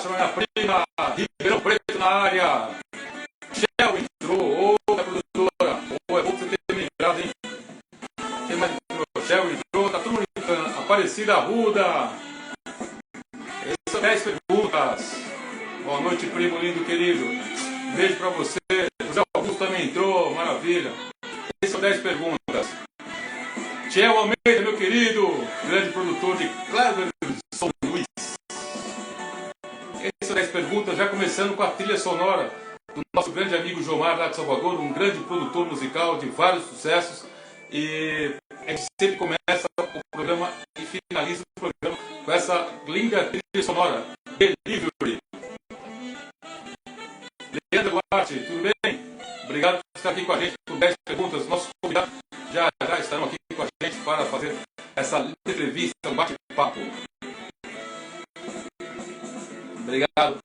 chama minha prima, Ribeirão Preto na área. Shell entrou, outra produtora. Pô, é bom você ter me lembrado, hein? Quem mais entrou? Shell entrou, tá todo mundo entrando. Aparecida Arruda. Essas são 10 perguntas. Boa noite, primo lindo, querido. Um beijo pra você. José Augusto também entrou, maravilha. Essas são 10 perguntas. Tiel Almeida, meu querido, grande produtor de Cleveland, São Luís. Essas são 10 perguntas, já começando com a trilha sonora do nosso grande amigo Jomar, lá de Salvador, um grande produtor musical de vários sucessos. E a gente sempre começa o programa e finaliza o programa com essa linda trilha sonora, Delivery. Leandro Duarte, tudo bem? Obrigado por estar aqui com a gente por 10 perguntas. Nossos convidados já estarão aqui com a gente para fazer essa entrevista, um bate-papo. Obrigado,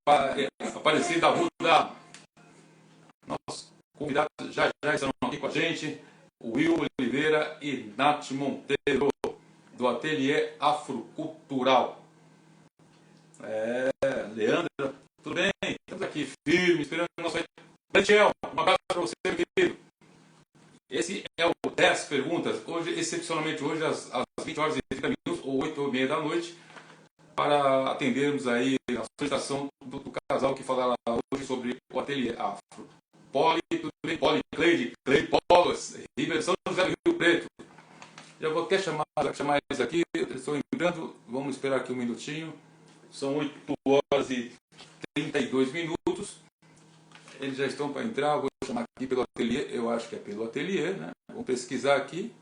Aparecida Arruda. Nossos convidados já estarão aqui com a gente. Will Oliveira e Nath Monteiro, do Ateliê Afrocultural. Leandro, tudo bem? Estamos aqui firmes, esperando o nosso... Daniel, um abraço para você, meu querido. Esse é o 10 perguntas. Hoje, excepcionalmente, hoje, às 20 horas e 30 minutos, ou 8h30 da noite, para atendermos aí a solicitação do casal que falará hoje sobre o Ateliê Afro. Poli, tudo bem? Poli, Cleide Polos, Ribeirão São José do Rio Preto. Já vou até chamar eles aqui, eles estão entrando, vamos esperar aqui um minutinho. São 8 horas e 32 minutos. Eles já estão para entrar, vou chamar aqui pelo ateliê, eu acho que é pelo ateliê, né? Vamos pesquisar aqui.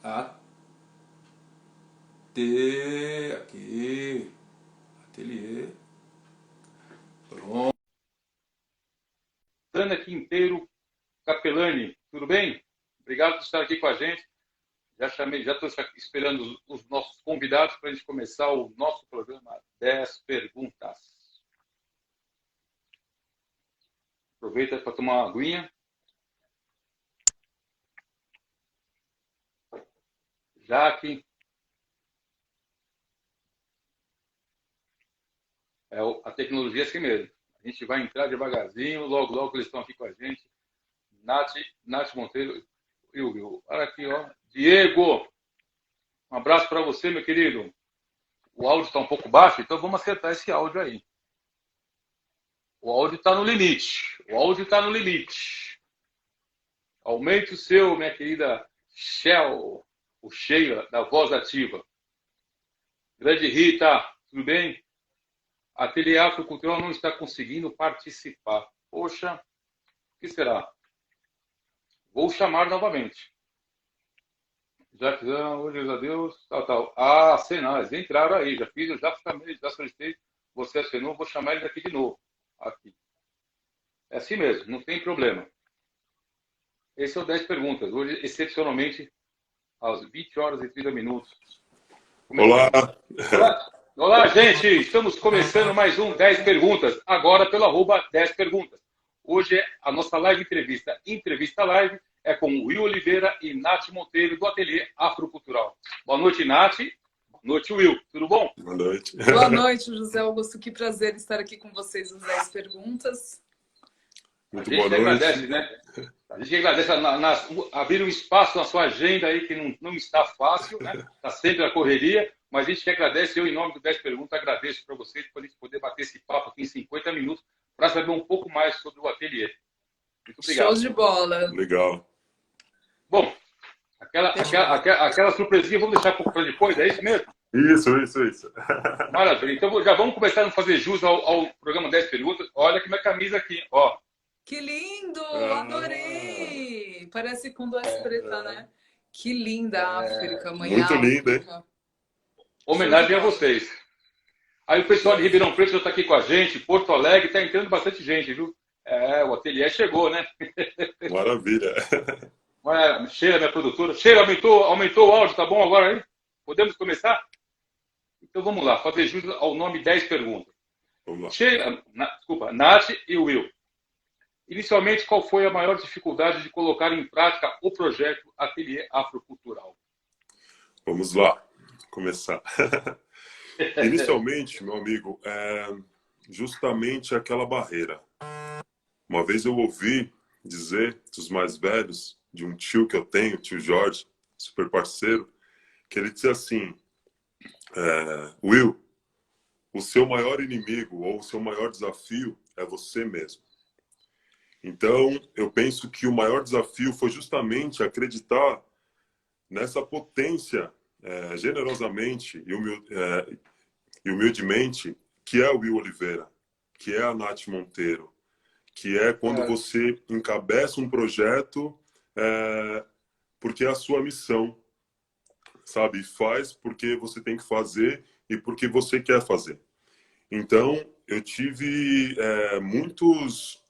Aqui. Ateliê. Pronto. Ana Quinteiro Capelani, tudo bem? Obrigado por estar aqui com a gente. Já estou esperando os nossos convidados para a gente começar o nosso programa 10 perguntas. Aproveita para tomar uma aguinha. Jaque. A tecnologia é assim mesmo. A gente vai entrar devagarzinho, logo eles estão aqui com a gente. Nath Monteiro e o Will. Olha aqui, ó. Diego, um abraço para você, meu querido. O áudio está um pouco baixo, então vamos acertar esse áudio aí. O áudio está no limite. Aumente o seu, minha querida Sheila, da Voz Ativa. Grande Rita, tudo bem? A Ateliê Afrocultural não está conseguindo participar. Poxa, o que será? Vou chamar novamente. Já fizeram, hoje, a Deus, tal. Eles entraram aí, já fiz, já solicitei, você assinou, vou chamar eles aqui de novo. Aqui. É assim mesmo, não tem problema. Esse são 10 perguntas. Hoje, excepcionalmente, às 20 horas e 30 minutos. Olá, gente! Estamos começando mais um 10 perguntas, agora pelo @10 perguntas. Hoje é a nossa live entrevista. Entrevista live é com Will Oliveira e Nath Monteiro, do Ateliê Afrocultural. Boa noite, Nath. Boa noite, Will. Tudo bom? Boa noite. Boa noite, José Augusto. Que prazer estar aqui com vocês nos 10 perguntas. Muito boa noite. Agradece, né? A gente agradece abrir um espaço na sua agenda aí que não está fácil, né? Está sempre a correria, mas a gente que agradece, eu em nome do 10 Perguntas, agradeço para vocês por a gente poder bater esse papo aqui em 50 minutos para saber um pouco mais sobre o ateliê. Muito obrigado. Show de bola. Legal. Bom, aquela surpresinha vamos deixar para depois, é isso mesmo? Isso. Maravilha. Então já vamos começar a fazer jus ao programa 10 Perguntas. Olha que minha camisa aqui, ó. Que lindo! Adorei! Parece com duas preta, né? Que linda a África, amanhã. Muito linda, hein? Homenagem a vocês. Aí o pessoal de Ribeirão Preto já está aqui com a gente, Porto Alegre, está entrando bastante gente, viu? O ateliê chegou, né? Maravilha. Sheila, minha produtora. Sheila, aumentou o áudio, tá bom agora aí? Podemos começar? Então vamos lá, fazer jus ao nome 10 perguntas. Vamos lá. Sheila, Nath e Will. Inicialmente, qual foi a maior dificuldade de colocar em prática o projeto Ateliê Afrocultural? Vamos lá, começar. Inicialmente, meu amigo, justamente aquela barreira. Uma vez eu ouvi dizer dos mais velhos, de um tio que eu tenho, tio Jorge, super parceiro, que ele disse assim, Will, o seu maior inimigo ou o seu maior desafio é você mesmo. Então, eu penso que o maior desafio foi justamente acreditar nessa potência, generosamente e humildemente, que é o Will Oliveira, que é a Nath Monteiro, que é quando você encabeça um projeto porque é a sua missão, sabe? Faz porque você tem que fazer e porque você quer fazer. Então, eu tive muitos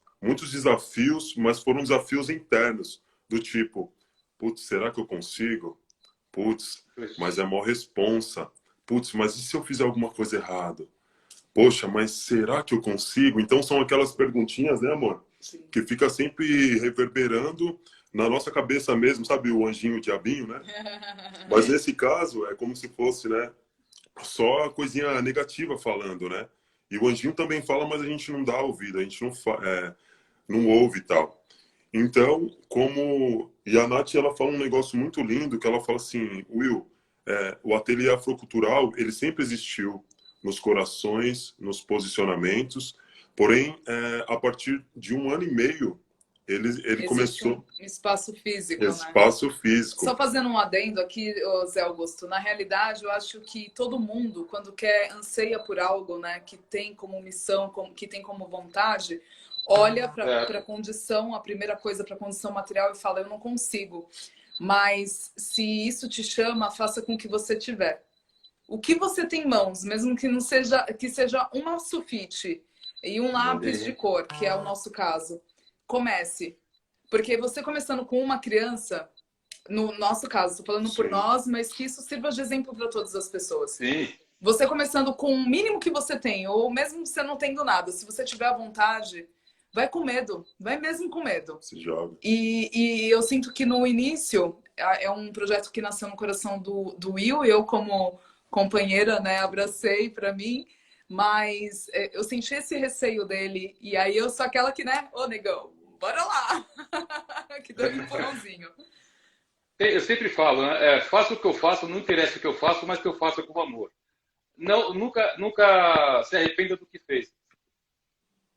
desafios, mas foram desafios internos, do tipo, putz, será que eu consigo? Putz, mas é mó responsa. Putz, mas e se eu fizer alguma coisa errada? Poxa, mas será que eu consigo? Então, são aquelas perguntinhas, né, amor? Sim. Que fica sempre reverberando na nossa cabeça mesmo, sabe? O anjinho, o diabinho, né? Mas nesse caso, é como se fosse, né? Só coisinha negativa falando, né? E o anjinho também fala, mas a gente não dá ouvido, a gente não ouve e tal. Então, E a Nath, ela fala um negócio muito lindo, que ela fala assim, Will, o ateliê afrocultural, ele sempre existiu nos corações, nos posicionamentos, porém, a partir de 1 ano e meio, ele começou... Um espaço físico, espaço físico. Só fazendo um adendo aqui, Zé Augusto, na realidade, eu acho que todo mundo, quando anseia por algo, né, que tem como missão, que tem como vontade, olha para a condição, a primeira coisa, para a condição material e fala, eu não consigo. Mas se isso te chama, faça com que você tiver. O que você tem em mãos, mesmo que seja uma sulfite e um lápis de cor, que é o nosso caso, comece. Porque você começando com uma criança, no nosso caso, estou falando por nós, mas que isso sirva de exemplo para todas as pessoas. Sim. Você começando com o mínimo que você tem, ou mesmo você não tendo nada, se você tiver à vontade, vai com medo, vai mesmo com medo. Se joga. E eu sinto que no início, é um projeto que nasceu no coração do Will, eu como companheira, né, abracei para mim, mas eu senti esse receio dele, e aí eu sou aquela que, né, ô negão, bora lá, que deu um empurrãozinho. Eu sempre falo, né, faça o que eu faço, não interessa o que eu faço, mas que eu faça com amor. Não, nunca se arrependa do que fez.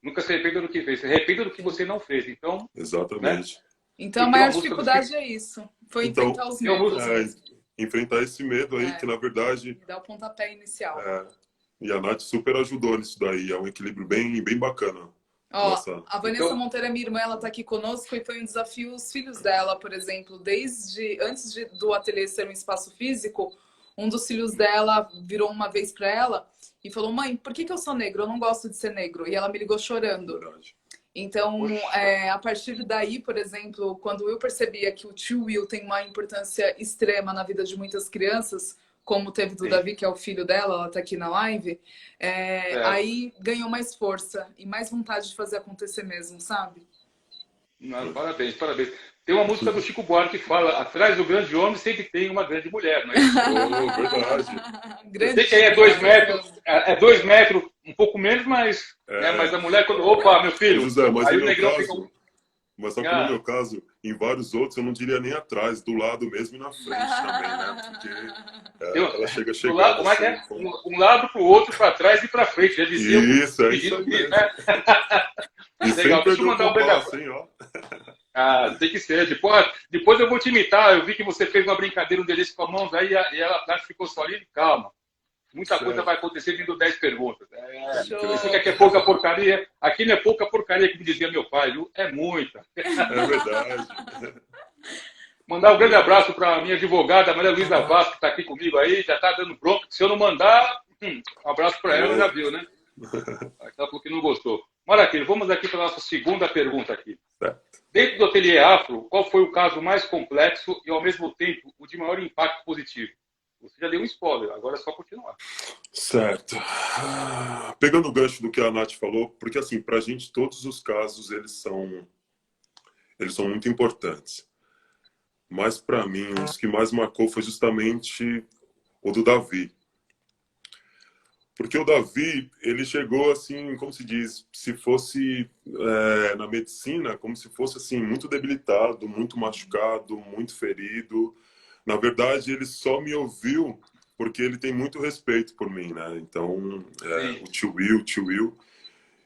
Nunca se arrependa do que fez. Se arrependa do que você não fez. Então, exatamente. Né? Então, a maior dificuldade é isso. Foi enfrentar os medos. Enfrentar esse medo aí, que na verdade... Dá o pontapé inicial. E a Nath super ajudou nisso daí. É um equilíbrio bem bacana. Ó, a Vanessa Monteiro é minha irmã, ela tá aqui conosco e foi um desafio os filhos dela, por exemplo, antes do ateliê ser um espaço físico, um dos filhos dela virou uma vez para ela e falou, mãe, por que eu sou negro? Eu não gosto de ser negro. E ela me ligou chorando. Verdade. Então, a partir daí, por exemplo, quando o Will percebia que o tio Will tem uma importância extrema na vida de muitas crianças, como teve do Davi, que é o filho dela, ela tá aqui na live, aí ganhou mais força e mais vontade de fazer acontecer mesmo, sabe? Não, parabéns, parabéns. Tem uma música do Chico Buarque que fala, atrás do grande homem sempre tem uma grande mulher, não é isso? Verdade. Eu sei que aí é 2 metros, um pouco menos, mas, mas a mulher, quando... Opa, meu filho! José, mas aí o negrão fica... Mas só que no meu caso, em vários outros, eu não diria nem atrás, do lado mesmo e na frente também, né? Porque ela chega chegando. Assim, um lado pro outro, para trás e para frente. Já dizia isso, é isso mesmo. E legal, deixa eu mandar um pedaço, hein, ó. Tem que ser. Depois eu vou te imitar. Eu vi que você fez uma brincadeira, um delício com a mão, aí e ela atrás ficou só ali. Calma. Muita coisa vai acontecer vindo 10 perguntas. Você quer que é pouca porcaria? Aqui não é pouca porcaria, como dizia meu pai, viu? É muita. É verdade. Mandar um grande abraço para a minha advogada, Maria Luísa Vaz, que está aqui comigo aí, já está dando bronca. Se eu não mandar, um abraço para ela, já viu, né? Ela falou que não gostou. Maravilha, vamos aqui para a nossa segunda pergunta aqui. Dentro do ateliê Afro, qual foi o caso mais complexo e, ao mesmo tempo, o de maior impacto positivo? Você já deu um spoiler, agora é só continuar. Certo. Pegando o gancho do que a Nath falou, porque assim, pra gente todos os casos eles são muito importantes. Mas para mim, um dos que mais marcou foi justamente o do Davi. Porque o Davi, ele chegou assim, como se diz, se fosse na medicina, como se fosse assim, muito debilitado, muito machucado, muito ferido. Na verdade, ele só me ouviu porque ele tem muito respeito por mim, né? Então, o tio Will.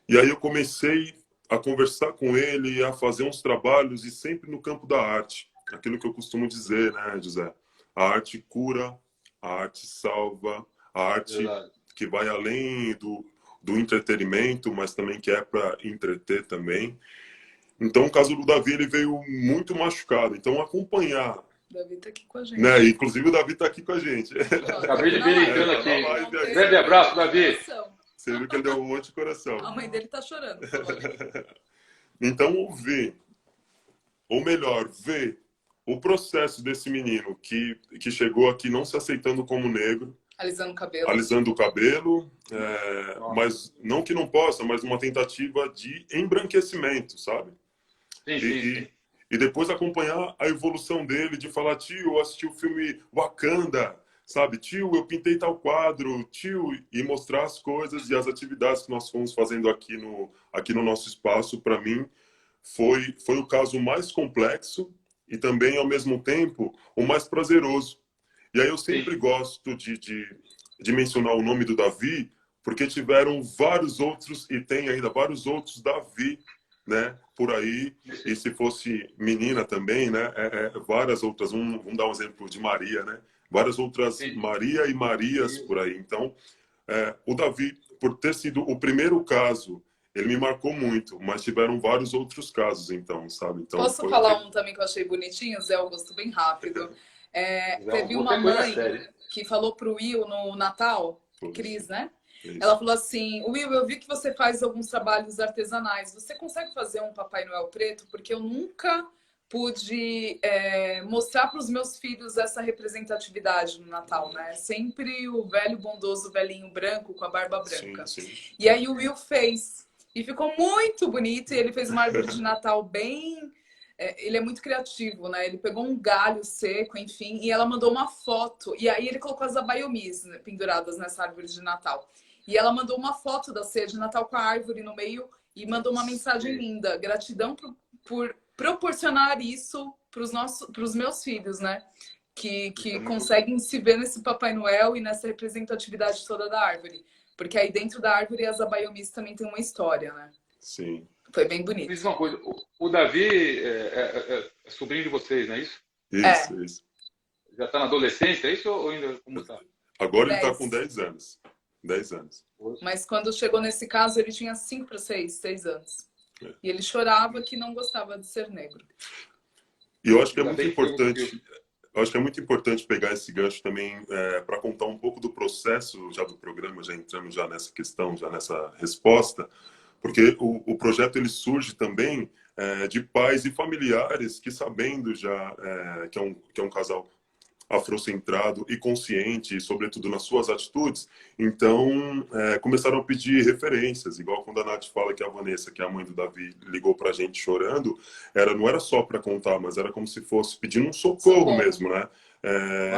E aí eu comecei a conversar com ele, a fazer uns trabalhos, e sempre no campo da arte. Aquilo que eu costumo dizer, né, José? A arte cura, a arte salva, a arte que vai além do entretenimento, mas também que é para entreter também. Então, o caso do Davi, ele veio muito machucado. Então, acompanhar... O Davi está aqui com a gente. Né? Inclusive, o Davi está aqui com a gente. Acabei de ver ele entrando aqui. Grande abraço, Davi. Você viu que ele deu um monte de coração. A mãe dele está chorando. Então, ou melhor, ver o processo desse menino que chegou aqui não se aceitando como negro, alisando o cabelo, mas não que não possa, mas uma tentativa de embranquecimento, sabe? Sim. E depois acompanhar a evolução dele, de falar, tio, eu assisti o filme Wakanda, sabe? Tio, eu pintei tal quadro, tio, e mostrar as coisas e as atividades que nós fomos fazendo aqui no nosso espaço. Para mim, foi o caso mais complexo e também, ao mesmo tempo, o mais prazeroso. E aí eu sempre gosto de mencionar o nome do Davi, porque tiveram vários outros, e tem ainda vários outros Davi, né, por aí. E se fosse menina também, né, várias outras. Vamos dar um exemplo de Maria, né? Várias outras Maria e Marias por aí. Então, o Davi, por ter sido o primeiro caso, ele me marcou muito, mas tiveram vários outros casos, então, sabe? Então, posso falar um também que eu achei bonitinho, Zé Augusto, bem rápido? Teve uma mãe que falou pro Will no Natal, Cris, né? Isso. Ela falou assim, Will, eu vi que você faz alguns trabalhos artesanais. Você consegue fazer um Papai Noel preto? Porque eu nunca pude mostrar para os meus filhos essa representatividade no Natal, né? Sempre o velho bondoso velhinho branco com a barba branca. Sim. E aí o Will fez. E ficou muito bonito. E ele fez uma árvore de Natal bem... ele é muito criativo, né? Ele pegou um galho seco, enfim, e ela mandou uma foto. E aí ele colocou as abaiomis, né, penduradas nessa árvore de Natal. E ela mandou uma foto da ceia de Natal com a árvore no meio e mandou uma mensagem linda. Gratidão por proporcionar isso para os meus filhos, né? Que conseguem se ver nesse Papai Noel e nessa representatividade toda da árvore. Porque aí dentro da árvore as abaiomis também tem uma história, né? Sim. Foi bem bonito. Diz uma coisa, o Davi é sobrinho de vocês, não é isso? Isso. Já está na adolescência, é isso ou ainda como está? Agora ele está com 10 anos. 10 anos. Mas quando chegou nesse caso, ele tinha 5 para 6 anos. E ele chorava que não gostava de ser negro. E eu acho que é muito importante... Eu acho que é muito importante pegar esse gancho também para contar um pouco do processo já do programa, já entramos já nessa questão, já nessa resposta, porque o projeto ele surge também de pais e familiares que, sabendo já que é um casal afrocentrado e consciente, sobretudo nas suas atitudes, então começaram a pedir referências, igual quando a Nath fala que a Vanessa, que é a mãe do Davi, ligou pra gente chorando, não era só para contar, mas era como se fosse pedindo um socorro mesmo, né?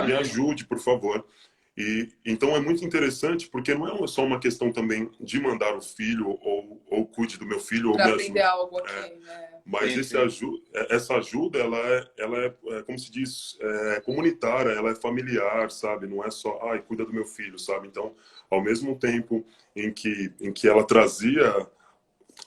Me ajude, por favor. E então é muito interessante, porque não é só uma questão também de mandar o filho ou cuide do meu filho ou me ajude. Aprender algo aqui, né? Mas essa ajuda, ela é, como se diz, comunitária, ela é familiar, sabe? Não é só, cuida do meu filho, sabe? Então, ao mesmo tempo em que ela trazia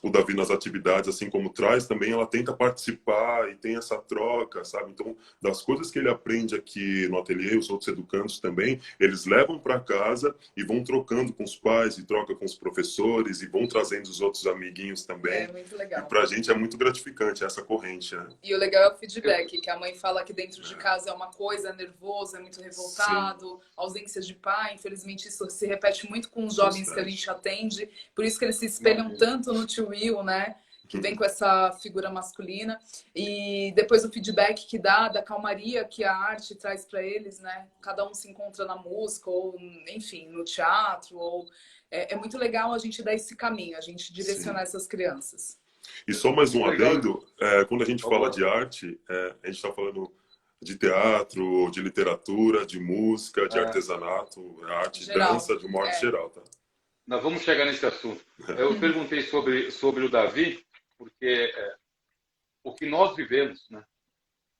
o Davi nas atividades, assim como traz, também ela tenta participar e tem essa troca, sabe? Então, das coisas que ele aprende aqui no ateliê, os outros educandos também, eles levam para casa e vão trocando com os pais, e troca com os professores, e vão trazendo os outros amiguinhos também. É muito legal. E pra gente é muito gratificante essa corrente, né? E o legal é o feedback, que a mãe fala que dentro de casa é uma coisa, é nervoso, é muito revoltado, ausência de pai, infelizmente isso se repete muito com os jovens que a gente atende, por isso que eles se espelham tanto no tio Will, né? Que vem com essa figura masculina. E depois o feedback que dá, da calmaria que a arte traz para eles, né? Cada um se encontra na música, ou enfim, no teatro. Ou... É muito legal a gente dar esse caminho, a gente direcionar essas crianças. E só mais um adendo, quando a gente fala de arte, a gente está falando de teatro, de literatura, de música, de artesanato, arte, geral, dança, de modo geral, tá? nós vamos chegar nesse assunto. Eu perguntei sobre o Davi, porque o que nós vivemos, né?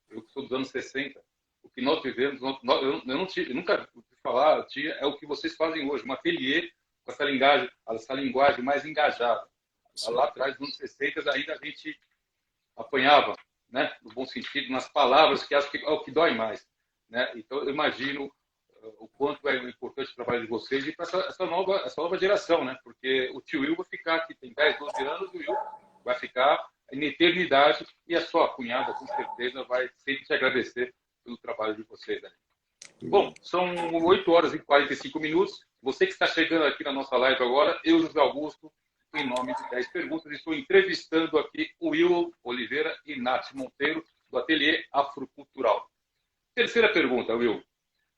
Eu que sou dos anos 60, o que nós vivemos, eu nunca ouvi falar, é o que vocês fazem hoje, um ateliê com essa linguagem mais engajada. Lá atrás, nos anos 60, ainda a gente apanhava, né? No bom sentido, nas palavras, que acho que é o que dói mais, né? Então, eu imagino o quanto é importante o trabalho de vocês e para essa nova geração, né? Porque o tio Will vai ficar aqui, tem 10, 12 anos, o Will vai ficar na eternidade e a sua cunhada, com certeza, vai sempre te agradecer pelo trabalho de vocês. Né? Bom, são 8 horas e 45 minutos. Você que está chegando aqui na nossa live agora, eu, José Augusto, em nome de 10 perguntas, estou entrevistando aqui o Will Oliveira e Nath Monteiro, do Ateliê Afrocultural. Terceira pergunta, Will.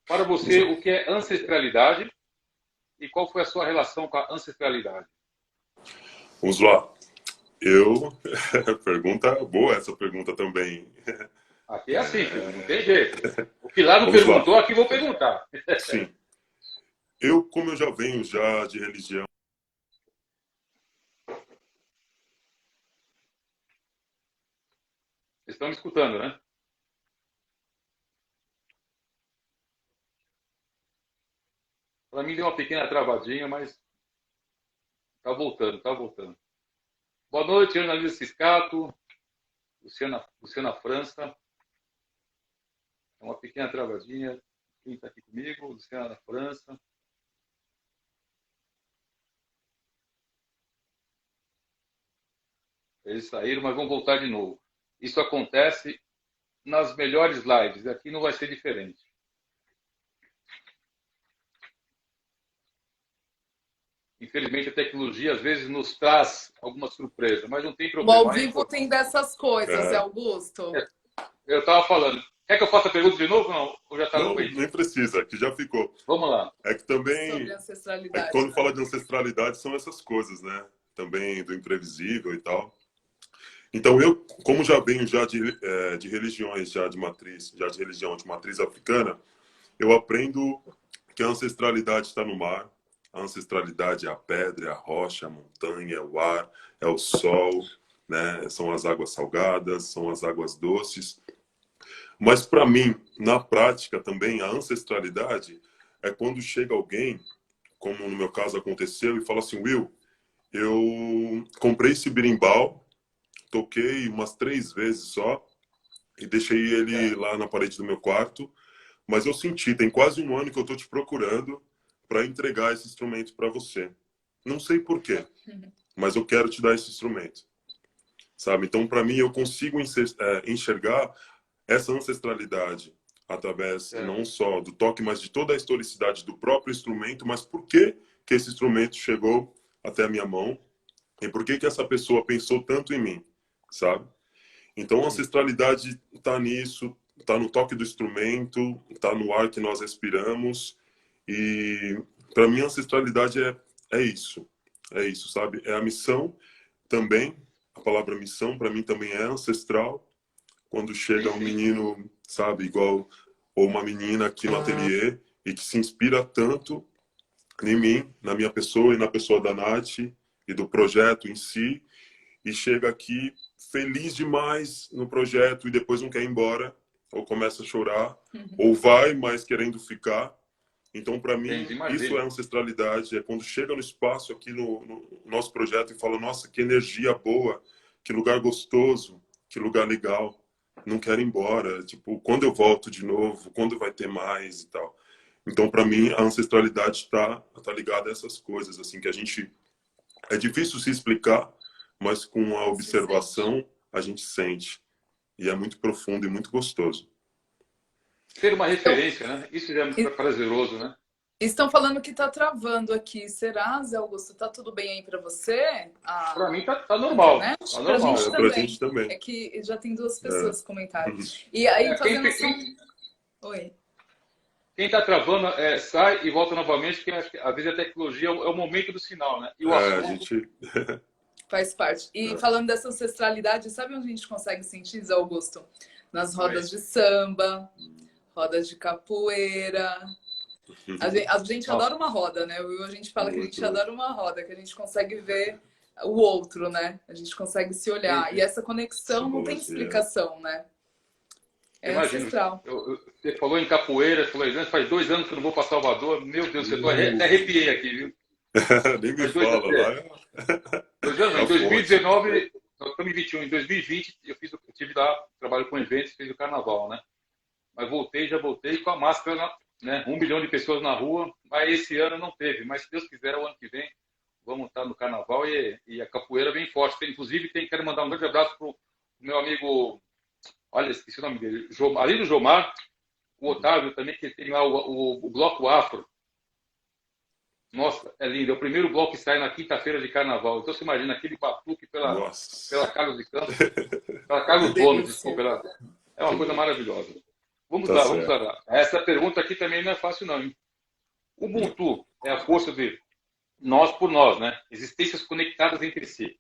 Para você, o que é ancestralidade e qual foi a sua relação com a ancestralidade? Vamos lá. Pergunta boa essa pergunta também. Aqui é assim, filho, não tem jeito. O que lá não Vamos perguntou, lá. aqui vou perguntar. Sim. Como eu já venho já de religião. Vocês estão me escutando, né? Para mim deu uma pequena travadinha, mas tá voltando, tá voltando. Boa noite, Ana Luísa Ciscato, Luciana França. É uma pequena travadinha. Quem está aqui comigo? Luciana França. Eles saíram, mas vão voltar de novo. Isso acontece nas melhores lives. Aqui não vai ser diferente. Infelizmente, a tecnologia às vezes nos traz alguma surpresa, mas não tem problema. O ao vivo tem dessas coisas, Zé Augusto. Eu estava falando. Quer que eu faça a pergunta de novo? Não? Ou já está no meio? Nem precisa, que já ficou. Vamos lá. É que também. Sobre ancestralidade. É que quando fala de ancestralidade, são essas coisas, né? Também do imprevisível e tal. Então, como já venho já de religiões, já de matriz, já de religião de matriz africana, eu aprendo que a ancestralidade está no mar. A ancestralidade é a pedra, é a rocha, a montanha, é o ar, é o sol, né? São as águas salgadas, são as águas doces. Mas para mim, na prática também, a ancestralidade é quando chega alguém, como no meu caso aconteceu, e fala assim: Will, eu comprei esse berimbau, toquei umas 3 vezes só e deixei ele lá na parede do meu quarto, mas eu senti, tem quase 1 ano que eu estou te procurando para entregar esse instrumento para você. Não sei por quê, mas eu quero te dar esse instrumento. Sabe? Então, para mim, eu consigo enxergar essa ancestralidade através não só do toque, mas de toda a historicidade do próprio instrumento, mas por que esse instrumento chegou até a minha mão e por que essa pessoa pensou tanto em mim, sabe? Então, a ancestralidade está nisso, está no toque do instrumento, está no ar que nós respiramos. E para mim a ancestralidade é isso, sabe? É a missão também. A palavra missão para mim também é ancestral. Quando chega um menino, sabe, igual ou uma menina aqui no ateliê e que se inspira tanto em mim, na minha pessoa e na pessoa da Nath e do projeto em si, e chega aqui feliz demais no projeto e depois não quer ir embora, ou começa a chorar, ou vai, mas querendo ficar. Então, para mim, isso é ancestralidade. É quando chega no espaço aqui no nosso projeto e fala: nossa, que energia boa, que lugar gostoso, que lugar legal. Não quero ir embora. Tipo, quando eu volto de novo, quando vai ter mais e tal. Então, para mim, a ancestralidade tá ligada a essas coisas, assim, que a gente... É difícil se explicar, mas com a observação a gente sente. E é muito profundo e muito gostoso. Ter uma referência, né? Isso já é muito prazeroso, né? Estão falando que está travando aqui. Será, Zé Augusto? Tá tudo bem aí para você? Para mim tá normal. Tá normal. Pra gente também. É que já tem 2 pessoas que comentaram. E aí, fazendo Oi. Quem está travando sai e volta novamente, porque às vezes a tecnologia é o momento do sinal, né? E o assunto... a gente... Faz parte. E falando dessa ancestralidade, sabe onde a gente consegue sentir, Zé Augusto? Nas rodas de samba, rodas de capoeira, A gente adora uma roda, né? A gente fala que a gente adora uma roda, que a gente consegue ver o outro, né? A gente consegue se olhar. E essa conexão não tem explicação, né? É ancestral. Você falou em capoeira, faz 2 anos que eu não vou para Salvador. Meu Deus, eu até arrepiei aqui, viu? Nem me fala, lá. 2 anos, em 2019, nós estamos em 21. Em 2020, eu tive lá, trabalho com eventos, fiz o carnaval, né? Mas já voltei com a máscara, né? 1 milhão de pessoas na rua, mas esse ano não teve. Mas se Deus quiser, o ano que vem, vamos estar no carnaval e a capoeira vem forte. Inclusive, quero mandar um grande abraço para o meu amigo, olha, esqueci o nome dele, ali do Jomar, o Otávio também, que tem lá o Bloco Afro. Nossa, é lindo. É o primeiro bloco que sai na quinta-feira de carnaval. Então você imagina aquele batuque pela Carlos de Campos, pela Carlos Gomes, desculpa. É uma coisa maravilhosa. Vamos lá. Essa pergunta aqui também não é fácil, não, hein? O Ubuntu é a força de nós por nós, né? Existências conectadas entre si.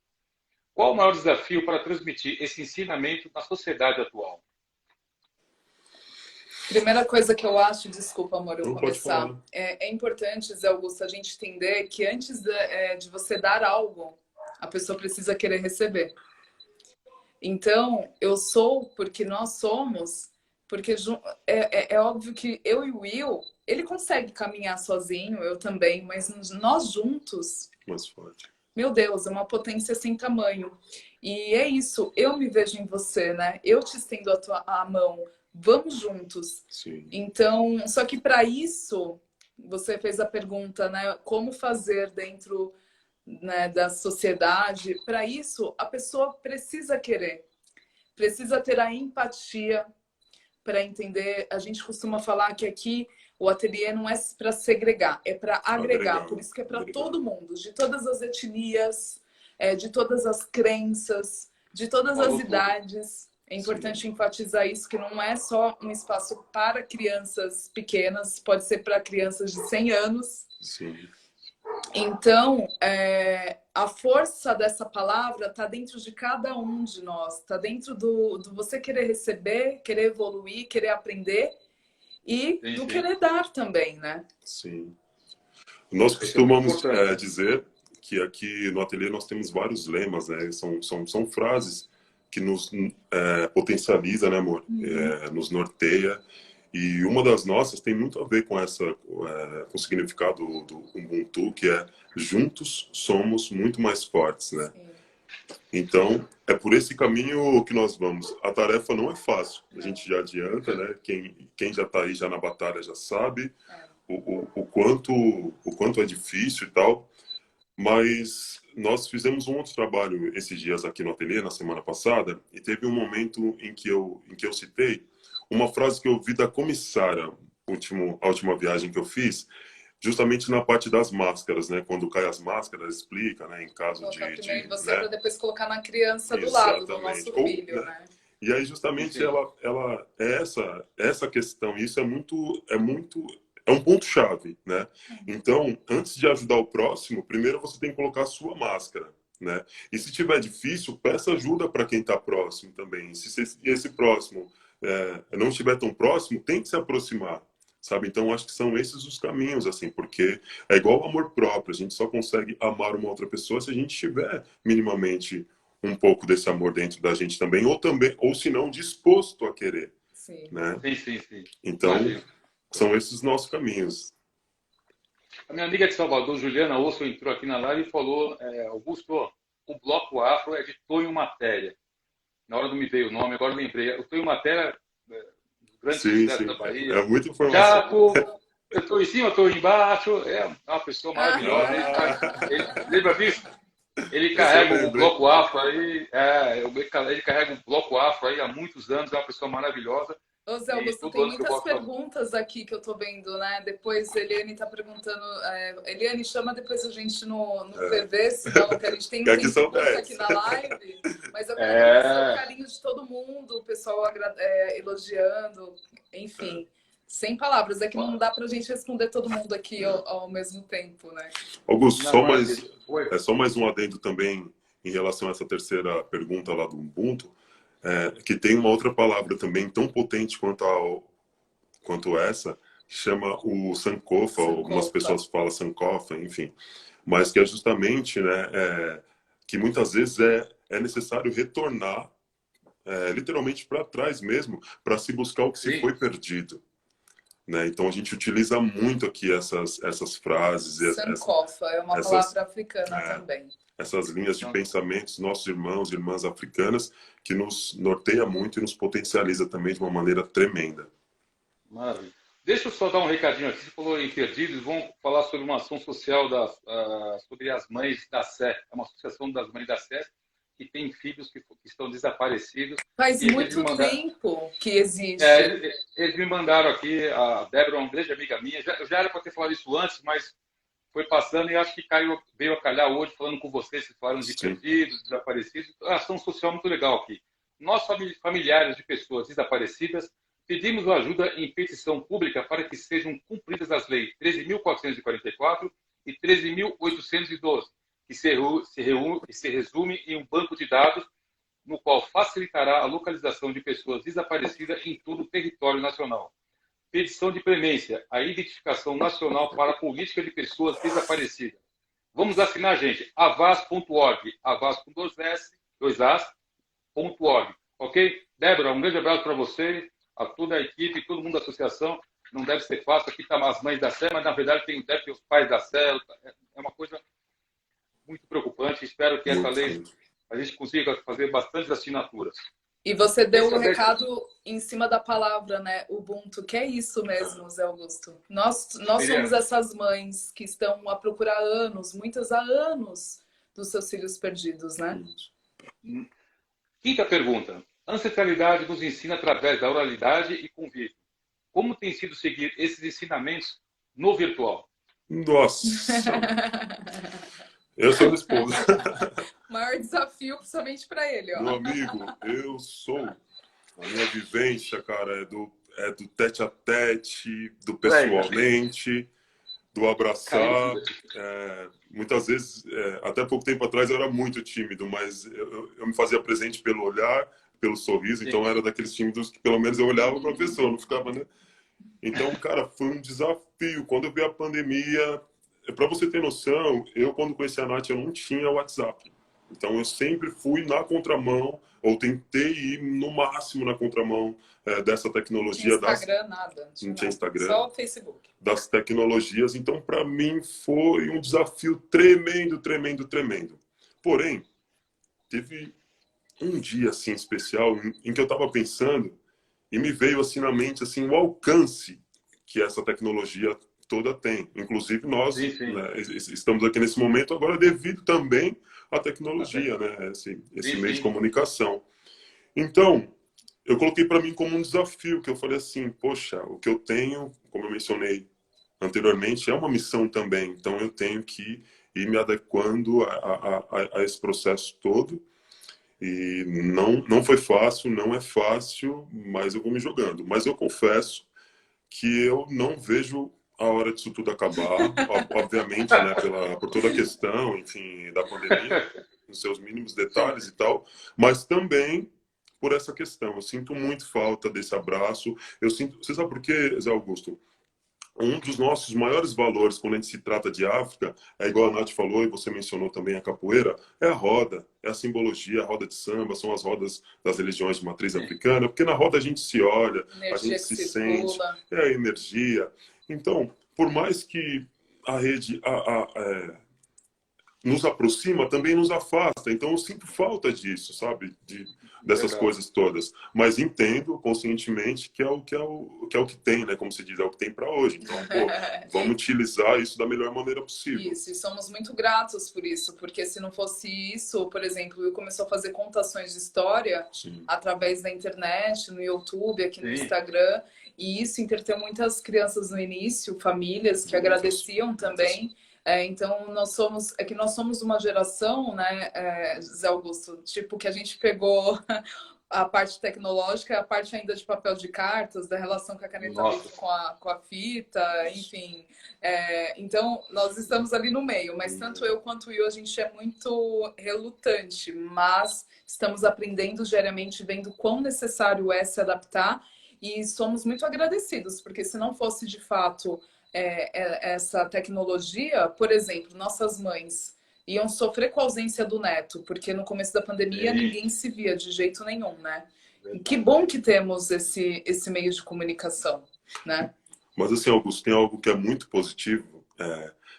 Qual o maior desafio para transmitir esse ensinamento na sociedade atual? Primeira coisa que eu acho, desculpa, amor, eu começar, é importante, Zé Augusto, a gente entender que antes de você dar algo, a pessoa precisa querer receber. Então, eu sou porque nós somos, porque é óbvio que eu e o Will, ele consegue caminhar sozinho, eu também, mas nós juntos, mais forte. Meu Deus, é uma potência sem tamanho. E é isso, eu me vejo em você, né? Eu te estendo a mão. Vamos juntos. Sim. Então, só que para isso, você fez a pergunta, né? Como fazer dentro, né, da sociedade? Para isso, a pessoa precisa querer, precisa ter a empatia para entender. A gente costuma falar que aqui o ateliê não é para segregar, é para agregar. Por isso que é para todo mundo, de todas as etnias, de todas as crenças, de todas as idades. É importante enfatizar isso, que não é só um espaço para crianças pequenas, pode ser para crianças de 100 anos. Sim. Então, a força dessa palavra está dentro de cada um de nós, está dentro do você querer receber, querer evoluir, querer aprender e do querer dar também, né? Sim. Nós costumamos dizer que aqui no ateliê nós temos vários lemas, né? São frases que nos potencializa, né, amor? Nos norteia. E uma das nossas tem muito a ver com com o significado do Ubuntu, que é juntos somos muito mais fortes, né? Sim. Então, é por esse caminho que nós vamos. A tarefa não é fácil, a gente já adianta, né? Quem já está aí já na batalha já sabe o quanto é difícil e tal, mas nós fizemos um outro trabalho esses dias aqui no ateliê, na semana passada, e teve um momento em que eu citei uma frase que eu vi da comissária, a última viagem que eu fiz, justamente na parte das máscaras, né? Quando cai as máscaras, explica, né? Em caso de você, né? Para depois colocar na criança do lado do nosso filho, né? E aí justamente ela essa questão, isso é um ponto-chave, né? Então, antes de ajudar o próximo, primeiro você tem que colocar a sua máscara, né? E se tiver difícil, peça ajuda para quem está próximo também. Se esse próximo não estiver tão próximo, tem que se aproximar, sabe? Então, acho que são esses os caminhos, assim, porque é igual ao amor próprio. A gente só consegue amar uma outra pessoa se a gente tiver minimamente um pouco desse amor dentro da gente também, ou se não, disposto a querer. Sim. Né? Sim. Então, são esses os nossos caminhos. A minha amiga de Salvador, Juliana Osso, entrou aqui na live e falou, Augusto, o Bloco Afro é de Tonho Matéria. Na hora não me veio o nome, agora lembrei. O Tonho Matéria, grande sucesso da Bahia. É muita informação. Eu estou em cima, estou embaixo. É uma pessoa maravilhosa. Ele lembra disso? Ele carrega o Bloco Afro aí. Ele carrega o Bloco Afro aí há muitos anos. É uma pessoa maravilhosa. Ô Zé Augusto, tem muitas perguntas aqui que eu tô vendo, né? Depois Eliane tá perguntando. Eliane, chama depois a gente no PV, senão que a gente tem aqui na live. Mas eu quero agradecer o carinho de todo mundo, o pessoal elogiando, enfim. Sem palavras, é que não dá pra gente responder todo mundo aqui ao mesmo tempo, né? Augusto, só mais um adendo também em relação a essa terceira pergunta lá do Ubuntu. Que tem uma outra palavra também tão potente quanto essa, chama o Sankofa, algumas Sankofa. pessoas falam Sankofa, enfim. Mas que é justamente, né, que muitas vezes é necessário retornar literalmente para trás mesmo, para se buscar o que se foi perdido. Né? Então a gente utiliza muito aqui essas frases. Sankofa é uma palavra africana também. Essas linhas de pensamentos, nossos irmãos e irmãs africanas, que nos norteia muito e nos potencializa também de uma maneira tremenda. Maravilha. Deixa eu só dar um recadinho aqui. Você falou em perdidos, vamos falar sobre uma ação social sobre as mães da Sé. É uma associação das mães da Sé que tem filhos que estão desaparecidos. Faz muito tempo que existe. Eles me mandaram aqui, a Débora, uma grande amiga minha. Eu já era para ter falado isso antes, mas foi passando e acho que veio a calhar hoje falando com vocês, vocês falaram de perdidos, desaparecidos. Uma ação social muito legal aqui. Nós, familiares de pessoas desaparecidas, pedimos ajuda em petição pública para que sejam cumpridas as leis 13.444 e 13.812, que se resume em um banco de dados no qual facilitará a localização de pessoas desaparecidas em todo o território nacional. Petição de premência, a identificação nacional para a política de pessoas desaparecidas. Vamos assinar, gente, avaz.org, avaz com 2 As.org, ok? Débora, um grande abraço para você, a toda a equipe, todo mundo da associação. Não deve ser fácil, aqui estão as mães da Sé, mas na verdade deve ter os pais da Sé, é uma coisa muito preocupante. Espero que essa lei a gente consiga fazer bastantes assinaturas. E você deu o recado em cima da palavra, né? Ubuntu, que é isso mesmo, Zé Augusto. Nós somos essas mães que estão a procurar muitas há anos, dos seus filhos perdidos, né? Quinta pergunta. Ancestralidade nos ensina através da oralidade e convívio. Como tem sido seguir esses ensinamentos no virtual? Nossa! Eu sou respondo. Maior desafio, principalmente para ele, ó. Meu amigo, a minha vivência, cara, é do tete a tete, do pessoalmente, do abraçar. Muitas vezes, até pouco tempo atrás, eu era muito tímido, mas eu me fazia presente pelo olhar, pelo sorriso. Sim. Então, era daqueles tímidos que pelo menos eu olhava para a pessoa, não ficava, né? Então, cara, foi um desafio. Quando eu vi a pandemia, para você ter noção, eu, quando conheci a Nath, eu não tinha WhatsApp. Então, eu sempre fui na contramão, ou tentei ir no máximo na contramão dessa tecnologia. Não tinha Instagram, nada. Não tinha Instagram. Só o Facebook. Das tecnologias. Então, para mim, foi um desafio tremendo, tremendo, tremendo. Porém, teve um dia, assim, especial, em que eu estava pensando, e me veio, assim, na mente, assim, o alcance que essa tecnologia toda tem. Inclusive, nós né, estamos aqui nesse momento agora devido também à tecnologia, né? Esse meio de comunicação. Então, eu coloquei para mim como um desafio, que eu falei assim, poxa, o que eu tenho, como eu mencionei anteriormente, é uma missão também. Então, eu tenho que ir me adequando a esse processo todo. E não foi fácil, não é fácil, mas eu vou me jogando. Mas eu confesso que eu não vejo a hora disso tudo acabar, obviamente, né, por toda a questão, enfim, da pandemia, nos seus mínimos detalhes e tal, mas também por essa questão. Eu sinto muito falta desse abraço. Você sabe por quê, Zé Augusto? Um dos nossos maiores valores quando a gente se trata de África, é igual a Nath falou e você mencionou também a capoeira, é a roda, é a simbologia, a roda de samba, são as rodas das religiões de matriz africana, porque na roda a gente se olha, a gente se sente, é a energia. Então, por mais que a rede nos aproxima, também nos afasta. Então, eu sinto falta disso, sabe? Dessas coisas todas. Mas entendo conscientemente que é o que tem, né? Como se diz, é o que tem para hoje. Então, vamos utilizar isso da melhor maneira possível. Isso, e somos muito gratos por isso, porque se não fosse isso, por exemplo, eu comecei a fazer contações de história através da internet, no YouTube, aqui no Instagram, e isso entreteu muitas crianças no início, famílias que agradeciam também. Então, nós somos uma geração, né, Zé Augusto, tipo, que a gente pegou a parte tecnológica, a parte ainda de papel de cartas, da relação com a caneta com a fita, enfim. Então, nós estamos ali no meio, mas tanto eu quanto o Will, a gente é muito relutante, mas estamos aprendendo diariamente, vendo quão necessário é se adaptar. E somos muito agradecidos, porque se não fosse de fato essa tecnologia, por exemplo, nossas mães iam sofrer com a ausência do neto, porque no começo da pandemia ninguém se via de jeito nenhum, né? E que bom que temos esse meio de comunicação, né? Mas assim, Augusto, tem algo que é muito positivo,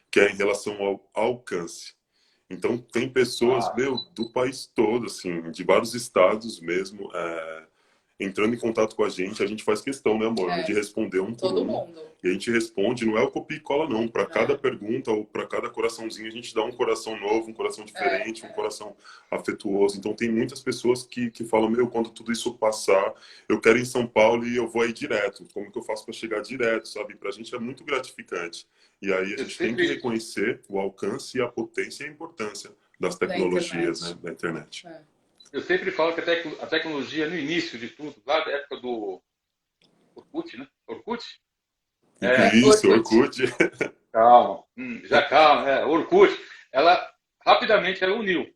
que é em relação ao alcance. Então, tem pessoas, do país todo, assim, de vários estados mesmo, entrando em contato com a gente faz questão, né, amor? De responder um por todo um. mundo. E a gente responde, não é o copia e cola, não. Para cada pergunta ou para cada coraçãozinho, a gente dá um coração novo, um coração diferente, um coração afetuoso. Então, tem muitas pessoas que falam, meu, quando tudo isso passar, eu quero ir em São Paulo e eu vou aí direto. Como que eu faço para chegar direto, sabe? Para a gente é muito gratificante. E aí a gente tem que reconhecer o alcance e a potência e a importância das tecnologias, né, da internet. Eu sempre falo que a tecnologia, no início de tudo, lá da época do Orkut, né? Orkut? Isso, Orkut. Calma, calma. Orkut, ela rapidamente ela uniu.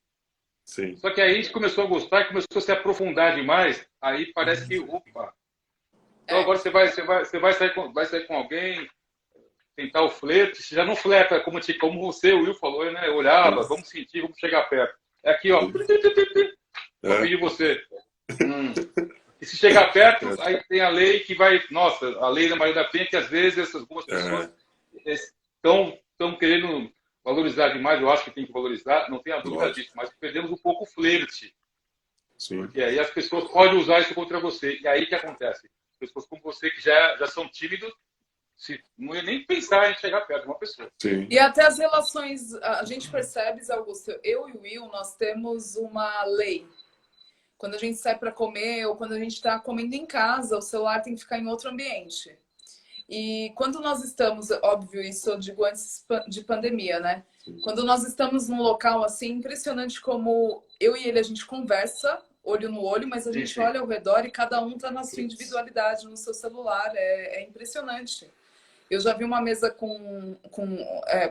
Sim. Só que aí a gente começou a gostar e começou a se aprofundar demais, aí parece que, opa. Então agora você vai sair com alguém, tentar o flerte, você já não fleta, como você, o Will falou, né? Eu olhava, vamos sentir, vamos chegar perto. É aqui, ó. Vou pedir você. E se chegar perto, aí tem a lei que vai... Nossa, a lei da Maria da Penha, que às vezes essas boas pessoas estão querendo valorizar demais, eu acho que tem que valorizar, não tenho a dúvida disso, mas perdemos um pouco o flerte. Sim. Porque aí as pessoas podem usar isso contra você. E aí o que acontece? Pessoas como você que já são tímidos, não ia nem pensar em chegar perto de uma pessoa. Sim. E até as relações, a gente percebe, Augusto, eu e o Will, nós temos uma lei. Quando a gente sai para comer ou quando a gente está comendo em casa, o celular tem que ficar em outro ambiente. E quando nós estamos, óbvio, isso eu digo antes de pandemia, né? Quando nós estamos num local assim, impressionante como eu e ele, a gente conversa, olho no olho, mas a gente olha ao redor e cada um está na sua individualidade, no seu celular. É impressionante. Eu já vi uma mesa com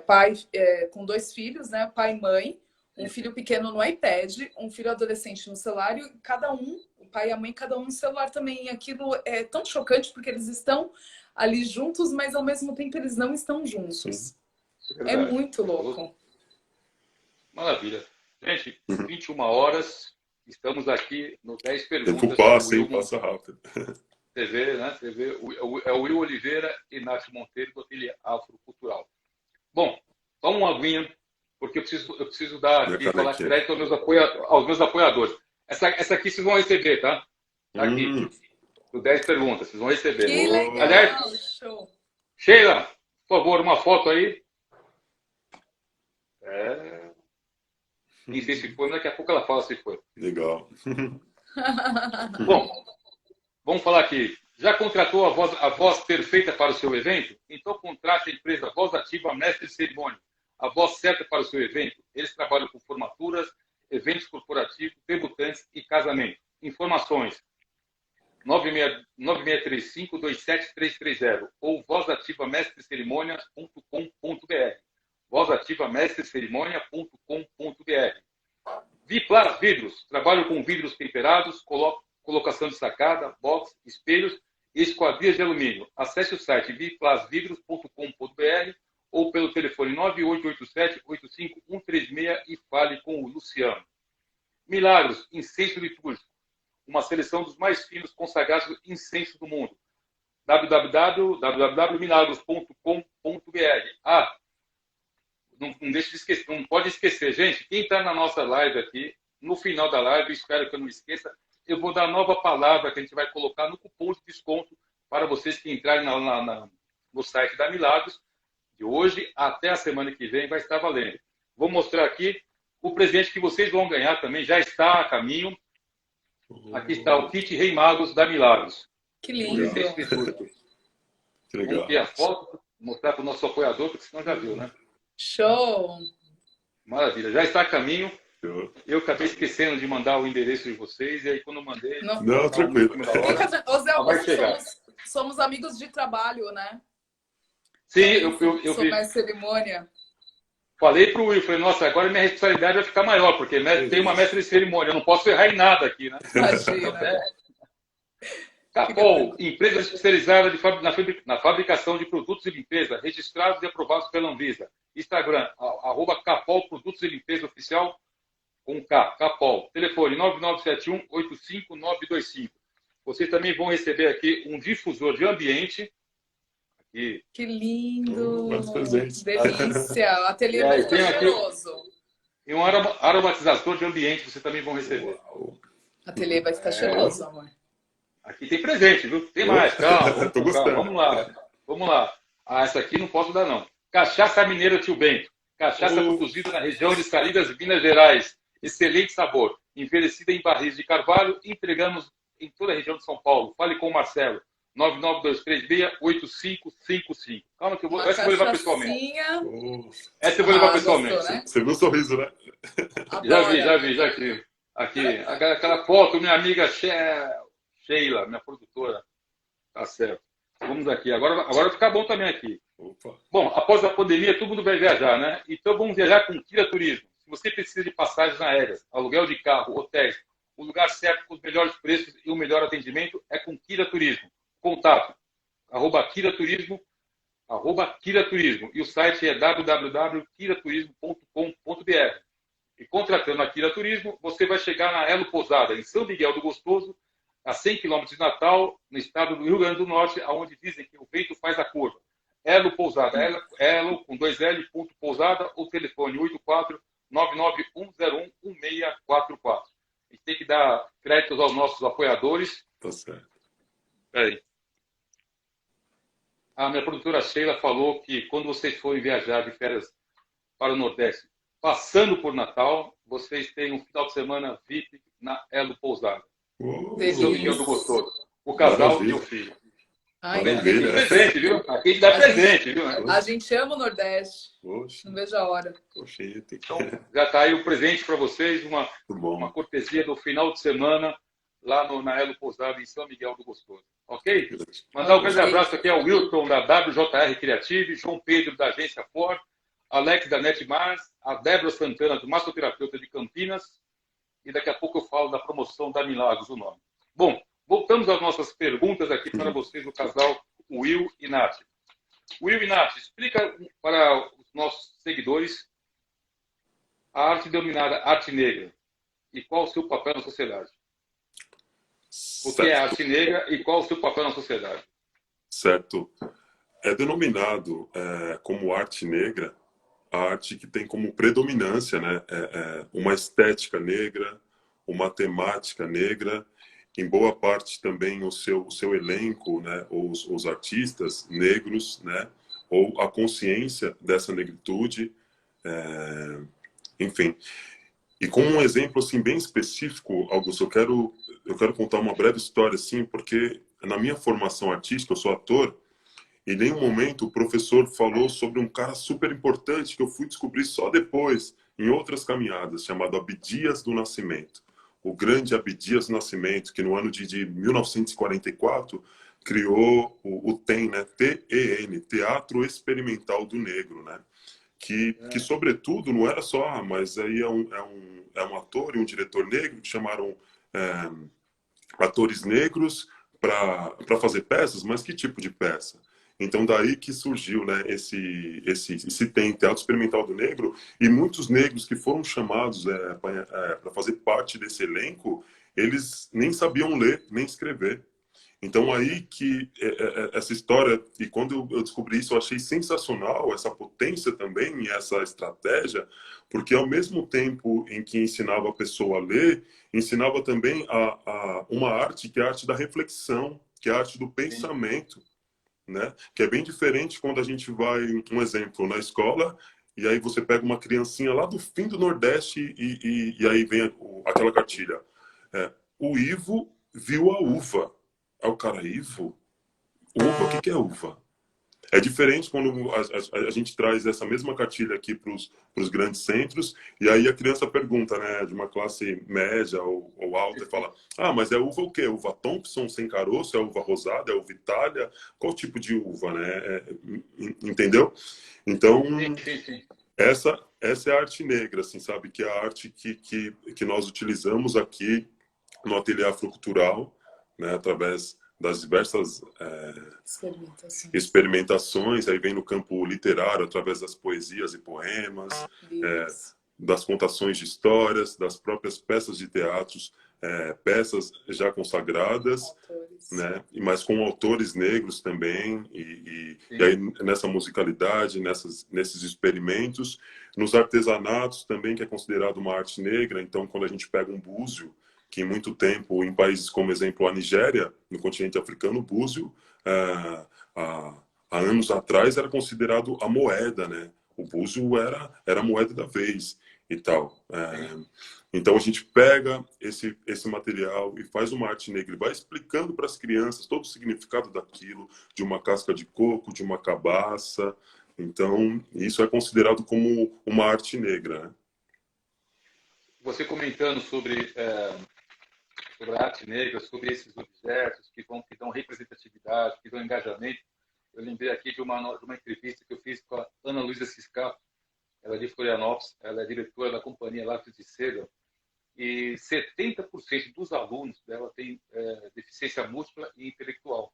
pai, com 2 filhos, né? Pai e mãe, um filho pequeno no iPad, um filho adolescente no celular, e cada um, o pai e a mãe, cada um no celular também. E aquilo é tão chocante porque eles estão ali juntos, mas ao mesmo tempo eles não estão juntos. É muito louco. Maravilha. Gente, 21 horas, estamos aqui no 10 Perguntas. Tempo passa, hein? Passa rápido. Você vê, né? Você vê, é o Will Oliveira e Nath Monteiro do Ateliê Afrocultural. Bom, toma uma aguinha, porque eu preciso dar aqui, falar crédito aos meus apoiadores. Essa aqui vocês vão receber, tá? Tá aqui. Do 10 Perguntas, vocês vão receber. Que legal, aliás, show. Sheila, por favor, uma foto aí. Nem sei se foi, mas daqui a pouco ela fala se foi. Legal. Bom, vamos falar aqui. Já contratou a voz perfeita para o seu evento? Então contrate a empresa Voz Ativa Mestre de Cerimônia. A voz certa para o seu evento. Eles trabalham com formaturas, eventos corporativos, debutantes e casamento. Informações 9635-27330 ou vozativamestrescerimônias.com.br. vozativamestrescerimônia.com.br. Viplas Vidros. Trabalham com vidros temperados, colocação de sacada, box, espelhos e esquadrias de alumínio. Acesse o site viplasvidros.com.br ou pelo telefone 9887-85136 e fale com o Luciano. Milagros, incenso litúrgico. Uma seleção dos mais finos consagrados incensos do mundo. www.milagros.com.br. Não deixe de esquecer, não pode esquecer, gente, quem está na nossa live aqui, no final da live, espero que eu não esqueça, eu vou dar a nova palavra que a gente vai colocar no cupom de desconto para vocês que entrarem no site da Milagros. De hoje até a semana que vem vai estar valendo. Vou mostrar aqui o presente que vocês vão ganhar também, já está a caminho. Aqui está o kit Rei Magos da Milagros. Que lindo. Que legal. Vamos ter a foto, mostrar para o nosso apoiador, porque senão já viu, né? Show! Maravilha, já está a caminho. Eu acabei esquecendo de mandar o endereço de vocês, e aí quando eu mandei... Não, tranquilo. Ô Zé, vai chegar. Somos amigos de trabalho, né? Sim, eu Sou mais cerimônia. Falei para o Will, falei, nossa, agora minha responsabilidade vai ficar maior, porque tem uma mestre de cerimônia, eu não posso errar em nada aqui, né? Imagina. Capol, empresa especializada na fabricação de produtos de limpeza, registrados e aprovados pela Anvisa. Instagram, @Capol Produtos de Limpeza Oficial, com K, Capol. Telefone 9971-85925. Vocês também vão receber aqui um difusor de ambiente. Aqui. Que lindo! Delícia! O ateliê vai ficar cheiroso. E um aromatizador de ambiente vocês também vão receber. O ateliê vai ficar cheiroso, amor. Aqui tem presente, viu? Tem mais, calma. Tô gostando. Vamos lá. Essa aqui não posso dar, não. Cachaça Mineira Tio Bento. Cachaça produzida na região de Salinas, Minas Gerais. Excelente sabor. Envelhecida em barris de carvalho. Entregamos em toda a região de São Paulo. Fale com o Marcelo. 99236-8555. Calma que essa eu vou levar pessoalmente. Essa eu vou levar pessoalmente. Gostou, né? Você viu o sorriso, né? Já vi. Aqui. Aquela foto, minha amiga Sheila, minha produtora. Tá certo. Vamos aqui. Agora vai ficar bom também aqui. Opa. Bom, após a pandemia, todo mundo vai viajar, né? Então vamos viajar com Kira Turismo. Se você precisa de passagens aéreas, aluguel de carro, hotéis, o lugar certo com os melhores preços e o melhor atendimento é com Kira Turismo. Contato, @Kiraturismo, @Kiraturismo. E o site é www.kiraturismo.com.br. E contratando a Kira Turismo, você vai chegar na Elo Pousada, em São Miguel do Gostoso, a 100 km de Natal, no estado do Rio Grande do Norte, onde dizem que o vento faz a curva. Elo Pousada, Elo com 2L, ponto Pousada, ou telefone 84-99101-1644. A gente tem que dar créditos aos nossos apoiadores. Tá certo. Peraí. A minha produtora Sheila falou que quando vocês forem viajar de férias para o Nordeste, passando por Natal, vocês têm um final de semana VIP na Elo Pousada. São Miguel do Gostoso. O casal e o filho. Presente, viu? Aqui a gente dá presente, viu? A gente ama o Nordeste. Poxa. Não vejo a hora. Poxa, então, já está aí o presente para vocês, uma cortesia do final de semana lá na Elo Pousada, em São Miguel do Gostoso. Ok? Mandar um grande abraço aqui ao Wilton, da WJR Creative, João Pedro, da Agência Ford, Alex, da Netmars, a Débora Santana, do Massoterapeuta de Campinas, e daqui a pouco eu falo da promoção da Milagros, o nome. Bom, voltamos às nossas perguntas aqui para vocês, o casal Will e Nath. Will e Nath, explica para os nossos seguidores a arte denominada arte negra e qual o seu papel na sociedade. O que é arte negra e qual o seu papel na sociedade? Certo. É denominado como arte negra a arte que tem como predominância, né, uma estética negra, uma temática negra, em boa parte também o seu elenco, né, os artistas negros, né, ou a consciência dessa negritude, enfim. E como um exemplo assim bem específico, Augusto, eu quero contar uma breve história assim, porque na minha formação artística, eu sou ator, e em nenhum momento o professor falou sobre um cara super importante que eu fui descobrir só depois, em outras caminhadas, chamado Abdias do Nascimento. O grande Abdias do Nascimento, que no ano de 1944 criou o TEN, né? TEN, Teatro Experimental do Negro, né? Que sobretudo não era só, mas aí é um ator e um diretor negro que chamaram atores negros para fazer peças, mas que tipo de peça? Então daí que surgiu, né, esse TEM, Teatro Experimental do Negro, e muitos negros que foram chamados para fazer parte desse elenco, eles nem sabiam ler nem escrever. Então aí que essa história, e quando eu descobri isso, eu achei sensacional essa potência também e essa estratégia, porque ao mesmo tempo em que ensinava a pessoa a ler, ensinava também uma arte que é a arte da reflexão, que é a arte do pensamento, né? Que é bem diferente quando a gente vai, um exemplo, na escola, e aí você pega uma criancinha lá do fim do Nordeste e aí vem aquela cartilha. O Ivo viu a uva. É o cara, Ivo? Uva, o que é uva? É diferente quando a gente traz essa mesma cartilha aqui para os grandes centros, e aí a criança pergunta, né, de uma classe média ou alta, e fala, mas é uva o quê? Uva Thompson sem caroço? É uva rosada? É uva Itália? Qual tipo de uva, né? Entendeu? Então, essa é a arte negra, assim, sabe? Que é a arte que nós utilizamos aqui no Ateliê Afrocultural, né, através das diversas experimentações. aí vem no campo literário, através das poesias e poemas, das contações de histórias, das próprias peças de teatros, peças já consagradas, né? Mas com autores negros também, e aí nessa musicalidade, nesses experimentos, nos artesanatos também, que é considerado uma arte negra. Então, quando a gente pega um búzio, que em muito tempo, em países como, exemplo, a Nigéria, no continente africano, o búzio, há anos atrás, era considerado a moeda, né? O búzio era a moeda da vez e tal. Então, a gente pega esse material e faz uma arte negra e vai explicando para as crianças todo o significado daquilo, de uma casca de coco, de uma cabaça. Então, isso é considerado como uma arte negra, né? Você comentando sobre a arte negra, sobre esses objetos que dão representatividade, que dão engajamento, eu lembrei aqui de uma entrevista que eu fiz com a Ana Luísa Ciscato. Ela é de Florianópolis, ela é diretora da companhia Lápis de Seda, e 70% dos alunos dela tem deficiência múltipla e intelectual.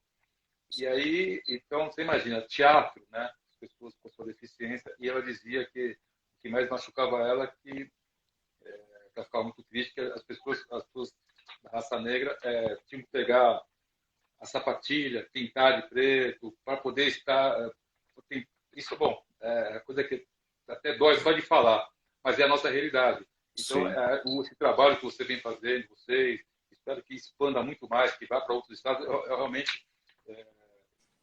E aí, então, você imagina, teatro, né? As pessoas com sua deficiência, e ela dizia que o que mais machucava ela que ela ficava muito triste, que as pessoas da raça negra tinham que pegar a sapatilha, pintar de preto, para poder estar... Isso, bom, é coisa que até dói só de falar, mas é a nossa realidade. Então, esse trabalho que você vem fazendo, vocês, espero que expanda muito mais, que vá para outros estados. Eu realmente,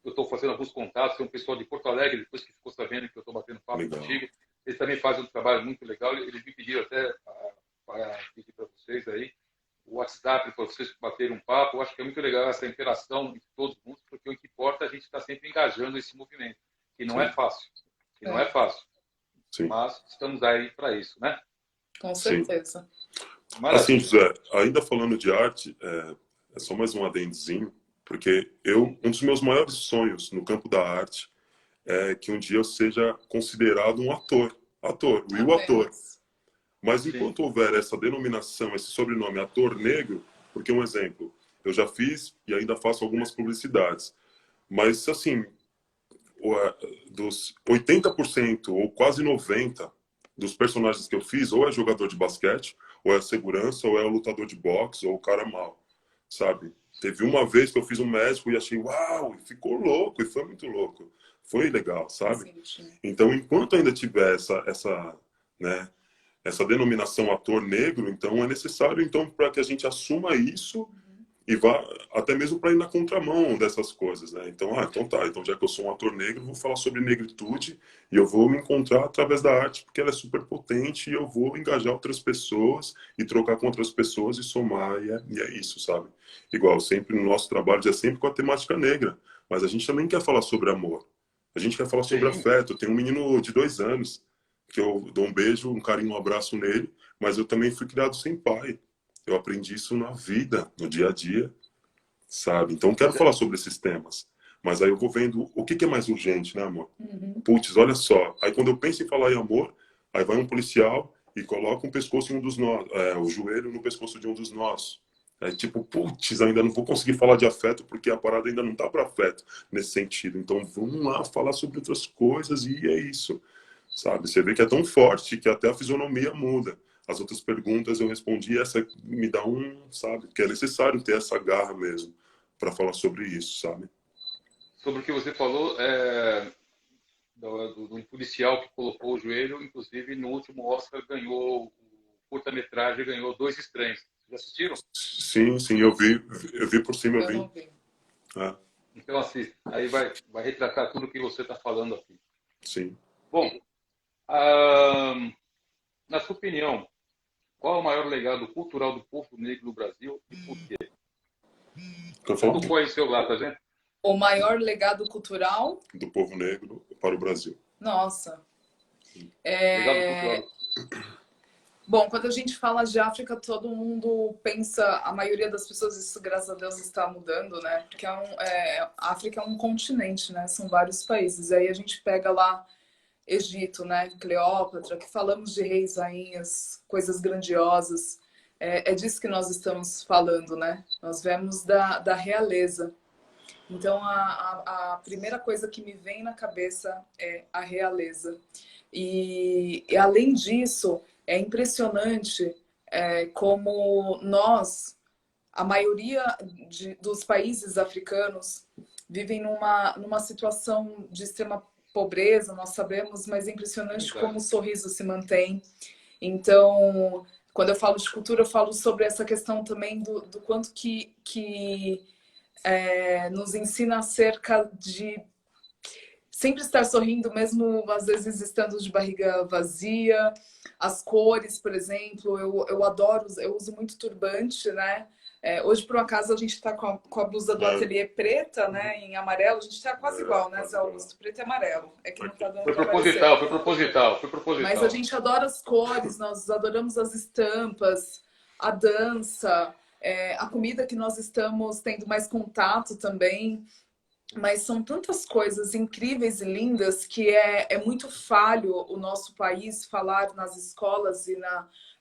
eu estou fazendo alguns contatos, tem um pessoal de Porto Alegre, depois que ficou sabendo que eu estou batendo papo contigo, eles também fazem um trabalho muito legal, eles me pediram até para pedir para vocês aí, o WhatsApp, para vocês baterem um papo. Eu acho que é muito legal essa interação entre todos juntos, porque o que importa é a gente estar sempre engajando esse movimento, que não é fácil, não é fácil. Sim. Mas estamos aí para isso, né? Com certeza. Assim, José, ainda falando de arte, é só mais um adendozinho, porque um dos meus maiores sonhos no campo da arte é que um dia eu seja considerado um ator, o ator. Mas enquanto houver essa denominação, esse sobrenome ator negro, porque um exemplo, eu já fiz e ainda faço algumas publicidades, mas assim, dos 80% ou quase 90% dos personagens que eu fiz, ou é jogador de basquete, ou é segurança, ou é o lutador de boxe, ou o cara mal, sabe? Teve uma vez que eu fiz um médico e achei, uau, e ficou louco, e foi muito louco. Foi legal, sabe? Então, enquanto ainda tiver né, essa denominação ator negro, então é necessário então para que a gente assuma isso e vá até mesmo para ir na contramão dessas coisas, né? Então, então já que eu sou um ator negro, eu vou falar sobre negritude e eu vou me encontrar através da arte, porque ela é super potente, e eu vou engajar outras pessoas e trocar com outras pessoas e somar, e é isso, sabe? Igual, sempre no nosso trabalho é sempre com a temática negra, mas a gente também quer falar sobre amor, a gente quer falar sobre afeto. Tem um menino de 2 anos que eu dou um beijo, um carinho, um abraço nele, mas eu também fui criado sem pai. Eu aprendi isso na vida, no dia a dia, sabe? Então, quero falar sobre esses temas. Mas aí eu vou vendo o que é mais urgente, né, amor? Putz, olha só. Aí quando eu penso em falar em amor, aí vai um policial e coloca um pescoço em um dos nós, o joelho no pescoço de um dos nossos. É tipo, putz, ainda não vou conseguir falar de afeto porque a parada ainda não tá para afeto nesse sentido. Então, vamos lá falar sobre outras coisas e é isso, sabe? Você vê que é tão forte que até a fisionomia muda. As outras perguntas eu respondi, essa me dá sabe, que é necessário ter essa garra mesmo para falar sobre isso, sabe? Sobre o que você falou, do policial que colocou o joelho, inclusive no último Oscar ganhou, o curta-metragem ganhou Dois Estranhos. Já assistiram? Sim, eu vi por cima, eu vi. Então assista, aí vai retratar tudo o que você está falando aqui. Sim. Bom, na sua opinião, qual é o maior legado cultural do povo negro no Brasil e por quê? Tudo põe em seu lado, tá vendo? O maior legado cultural do povo negro para o Brasil. Nossa. Legado cultural. Bom, quando a gente fala de África, todo mundo pensa, a maioria das pessoas, isso graças a Deus está mudando, né? Porque a África é um continente, né? São vários países. Aí a gente pega lá Egito, né? Cleópatra, que falamos de reis, rainhas, coisas grandiosas. É disso que nós estamos falando, né? Nós vemos da realeza. Então, a primeira coisa que me vem na cabeça é a realeza. E além disso, é impressionante como nós, a maioria dos países africanos, vivem numa situação de extrema pobreza, nós sabemos, mas é impressionante como o sorriso se mantém. Então, quando eu falo de cultura, eu falo sobre essa questão também do quanto que nos ensina acerca de sempre estar sorrindo, mesmo às vezes estando de barriga vazia. As cores, por exemplo, eu adoro, eu uso muito turbante, né? Hoje, por um acaso, a gente está com a blusa do ateliê preta, né? Em amarelo. A gente está quase igual, né, Zé Augusto? Preto e amarelo. É que não está dando para aparecer. Foi proposital. Mas a gente adora as cores, nós adoramos as estampas, a dança, a comida que nós estamos tendo mais contato também. Mas são tantas coisas incríveis e lindas que é muito falho o nosso país falar nas escolas e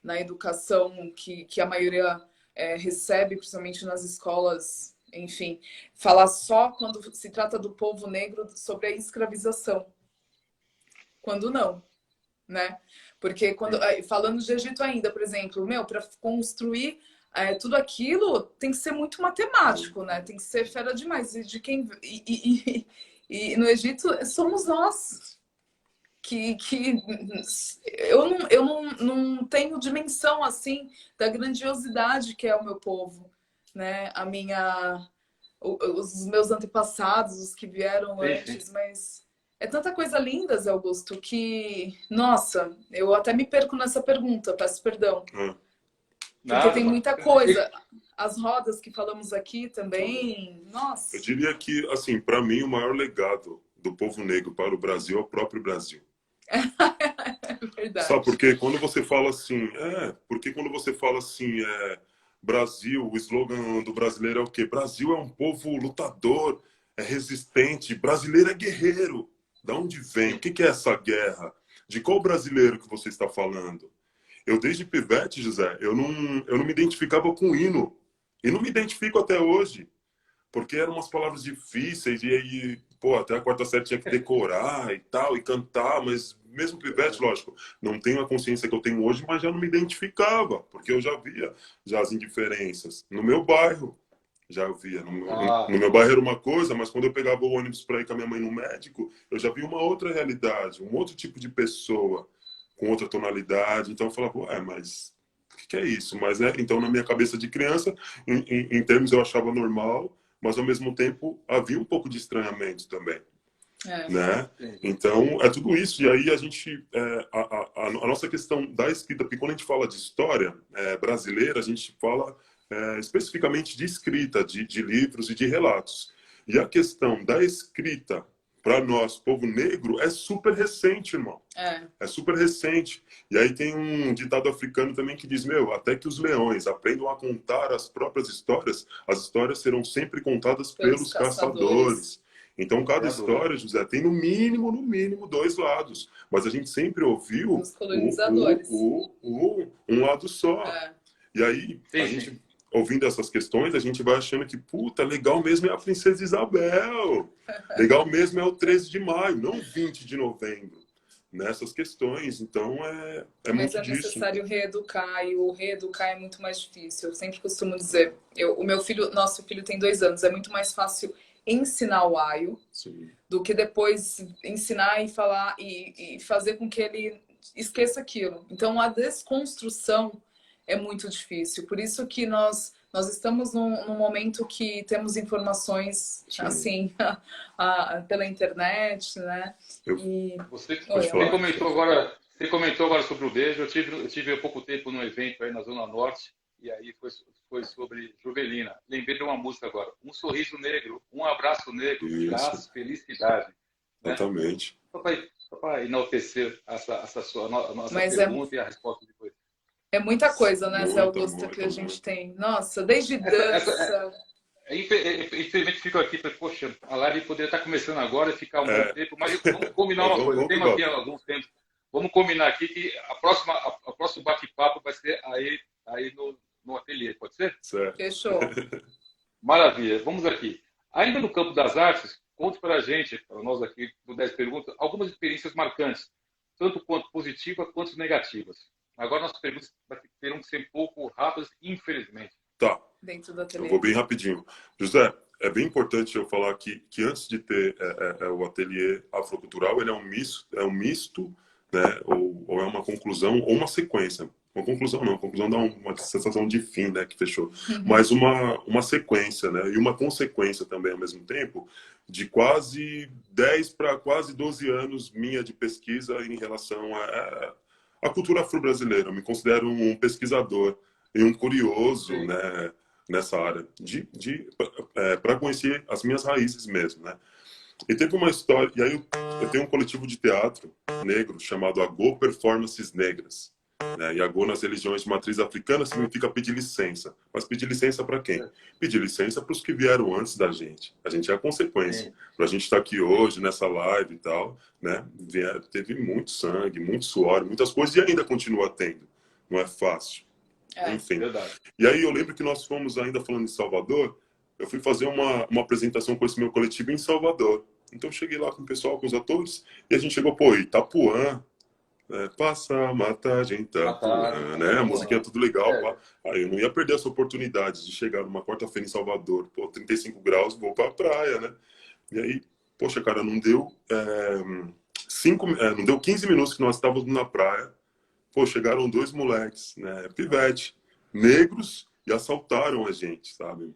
na educação que a maioria recebe, principalmente nas escolas, enfim, falar só quando se trata do povo negro sobre a escravização. Quando não, né? Porque falando de Egito ainda, por exemplo, para construir tudo aquilo tem que ser muito matemático, né? Tem que ser fera demais. E no Egito somos nós que eu não tenho dimensão assim da grandiosidade que é o meu povo, né? Os meus antepassados, os que vieram antes, mas é tanta coisa linda, Zé Augusto, que, nossa, eu até me perco nessa pergunta, peço perdão. Porque tem muita coisa. As rodas que falamos aqui também, nossa. Eu diria que, assim, para mim, o maior legado do povo negro para o Brasil é o próprio Brasil. É verdade. Sabe, porque quando você fala assim, Brasil, o slogan do brasileiro é o quê? Brasil é um povo lutador, é resistente, brasileiro é guerreiro. Da onde vem? O que é essa guerra? De qual brasileiro que você está falando? Eu, desde pivete, José, eu não me identificava com o hino. E não me identifico até hoje. Porque eram umas palavras difíceis. E aí, até a quarta série tinha que decorar e tal, e cantar. Mas mesmo pivete, lógico, não tenho a consciência que eu tenho hoje, mas já não me identificava. Porque eu já via as indiferenças. No meu bairro, já via. No meu bairro era uma coisa, mas quando eu pegava o ônibus para ir com a minha mãe no médico, eu já via uma outra realidade, um outro tipo de pessoa, com outra tonalidade. Então eu falava, mas o que é isso? Mas, então, na minha cabeça de criança, em termos eu achava normal, mas ao mesmo tempo havia um pouco de estranhamento também. Né? Então, é tudo isso. E aí a gente, a nossa questão da escrita, porque quando a gente fala de história brasileira, a gente fala especificamente de escrita, de livros e de relatos. E a questão da escrita, para nós, povo negro, é super recente, irmão. É super recente. E aí tem um ditado africano também que diz, até que os leões aprendam a contar as próprias histórias, as histórias serão sempre contadas pelos caçadores. Então, cada história, José, tem no mínimo, dois lados. Mas a gente sempre ouviu os colonizadores. Um lado só. E aí, a gente, ouvindo essas questões, a gente vai achando que, legal mesmo é a Princesa Isabel. Legal mesmo é o 13 de maio, não 20 de novembro. Nessas questões. Então, Mas muito é disso. necessário reeducar, e o reeducar é muito mais difícil. Eu sempre costumo dizer, nosso filho tem 2 anos, é muito mais fácil ensinar o aio do que depois ensinar e falar e fazer com que ele esqueça aquilo. Então, a desconstrução é muito difícil. Por isso que nós estamos num momento que temos informações assim pela internet, né? Você comentou agora sobre o beijo. Eu tive há pouco tempo num evento aí na Zona Norte, e aí foi sobre Juvelina. Lembrei de uma música agora. Um sorriso negro, um abraço negro, traz felicidade. Exatamente. Né? Só para enaltecer essa sua nossa pergunta e a resposta depois. É muita coisa, né, Zé Augusto, que a gente tem. Nossa, desde dança... Infelizmente fico aqui, poxa, a live poderia estar começando agora e ficar um bom tempo, mas vamos combinar uma coisa. Temos aqui alguns tempos. Vamos combinar aqui que a próximo bate-papo vai ser aí no ateliê, pode ser? Certo. Fechou. Maravilha. Vamos aqui. Ainda no campo das artes, conte para a gente, para nós aqui do 10 Perguntas, algumas experiências marcantes, tanto quanto positivas quanto negativas. Agora, nossas perguntas terão que ser um pouco rápidas, infelizmente. Tá. Dentro do ateliê. Eu vou bem rapidinho. José, é bem importante eu falar que antes de ter o ateliê afrocultural, ele é um misto, né? Ou é uma conclusão, ou uma sequência. Uma conclusão não, conclusão dá uma sensação de fim, né? Que fechou. Mas uma sequência, né? E uma consequência também ao mesmo tempo, de quase 10 para quase 12 anos minha de pesquisa em relação à cultura afro-brasileira. Eu me considero um pesquisador e um curioso, né? Nessa área, para conhecer as minhas raízes mesmo, né? E teve uma história, e aí eu tenho um coletivo de teatro negro chamado Agô Performances Negras, né? E Agô nas religiões de matriz africana significa pedir licença. Mas pedir licença para quem? Pedir licença para os que vieram antes da gente. A gente é a consequência. Para a gente estar aqui hoje, nessa live e tal, né? Teve muito sangue, muito suor, muitas coisas, e ainda continua tendo. Não é fácil. Enfim. Verdade. E aí eu lembro que nós fomos, ainda falando em Salvador, eu fui fazer uma apresentação com esse meu coletivo em Salvador. Então eu cheguei lá com o pessoal, com os atores, e a gente chegou, pô, Itapuã, né? Passa, mata, gente, Itapuã, né? A musiquinha é tudo legal. Pá. Aí eu não ia perder essa oportunidade de chegar numa quarta-feira em Salvador, pô, 35 graus, vou pra praia, né? E aí, poxa, cara, não deu, não deu 15 minutos que nós estávamos na praia. Pô, chegaram 2 moleques, né, pivete, negros, e assaltaram a gente, sabe?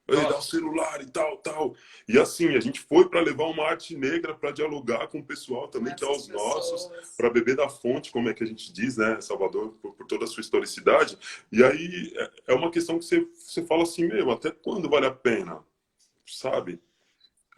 Dá o celular e tal, tal. E assim, a gente foi para levar uma arte negra para dialogar com o pessoal também, que é os nossos, para beber da fonte, como é que a gente diz, né, Salvador, por toda a sua historicidade. E aí é uma questão que você fala assim, meu, até quando vale a pena, sabe?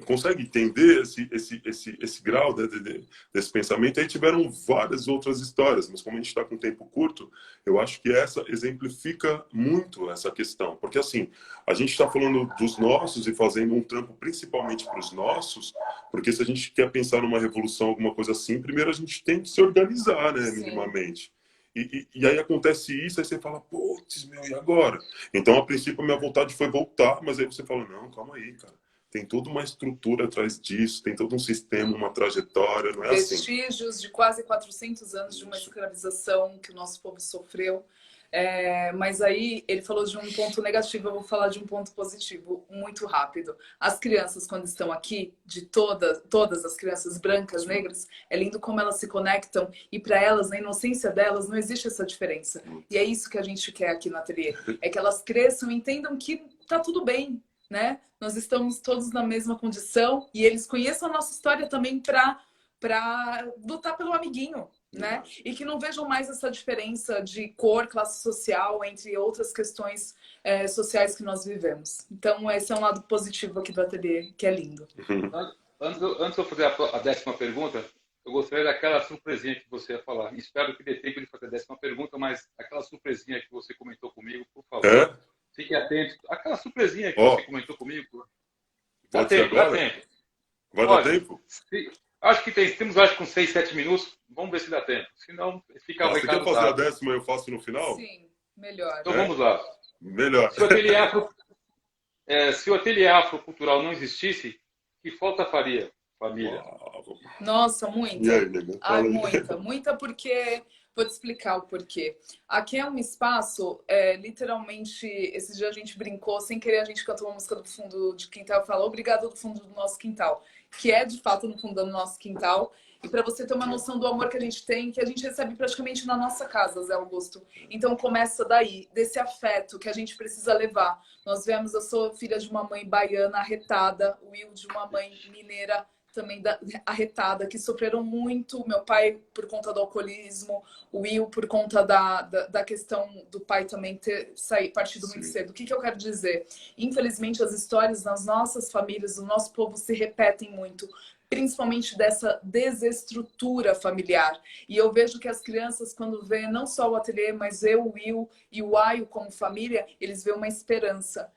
Consegue entender esse grau desse pensamento? E aí tiveram várias outras histórias, mas como a gente está com tempo curto, eu acho que essa exemplifica muito essa questão. Porque assim, a gente está falando dos nossos e fazendo um trampo principalmente para os nossos, porque se a gente quer pensar numa revolução, alguma coisa assim, primeiro a gente tem que se organizar, né, minimamente. E aí acontece isso, aí você fala, putz, meu, e agora? Então, a princípio, a minha vontade foi voltar, mas aí você fala, não, calma aí, cara. Tem toda uma estrutura atrás disso, tem todo um sistema, uma trajetória, não é assim. Vestígios de quase 400 anos de uma escravização que o nosso povo sofreu. Mas aí ele falou de um ponto negativo, eu vou falar de um ponto positivo, muito rápido. As crianças, quando estão aqui, de todas as crianças brancas, negras, é lindo como elas se conectam e para elas, na inocência delas, não existe essa diferença. E é isso que a gente quer aqui no ateliê, é que elas cresçam e entendam que tá tudo bem, né? Nós estamos todos na mesma condição e eles conheçam a nossa história também para lutar pelo amiguinho, né? E que não vejam mais essa diferença de cor, classe social, entre outras questões sociais que nós vivemos. Então, esse é um lado positivo aqui do ateliê, que é lindo. Antes de eu fazer a 10ª pergunta, eu gostaria daquela surpresinha que você ia falar. Espero que dê tempo de fazer a 10ª pergunta, mas aquela surpresinha que você comentou comigo, por favor. Fique atento. Aquela surpresinha que você comentou comigo. Dá tempo, dá tempo. Vai dar tempo? Acho que temos com 6, 7 minutos. Vamos ver se dá tempo. Se não, fica o recado. Você quer fazer a 10ª e eu faço no final? Sim, melhor. Então vamos lá. Melhor. Se o ateliê afrocultural não existisse, que falta faria, família? Nossa, muita. E aí, nega? Ai, muita porque... Vou te explicar o porquê. Aqui é um espaço, literalmente, esse dia a gente brincou, sem querer a gente cantou uma música do fundo de quintal, falou obrigado do fundo do nosso quintal, que é de fato no fundo do nosso quintal. E para você ter uma noção do amor que a gente tem, que a gente recebe praticamente na nossa casa, Zé Augusto. Então começa daí, desse afeto que a gente precisa levar. Nós vemos, eu sou filha de uma mãe baiana arretada, o Will de uma mãe mineira também arretada, que sofreram muito. Meu pai por conta do alcoolismo, o Will por conta da questão do pai também ter partido muito cedo. O que eu quero dizer? Infelizmente, as histórias nas nossas famílias, do nosso povo, se repetem muito, principalmente dessa desestrutura familiar. E eu vejo que as crianças, quando vêem não só o ateliê, mas eu, o Will e o Aio como família, eles veem uma esperança.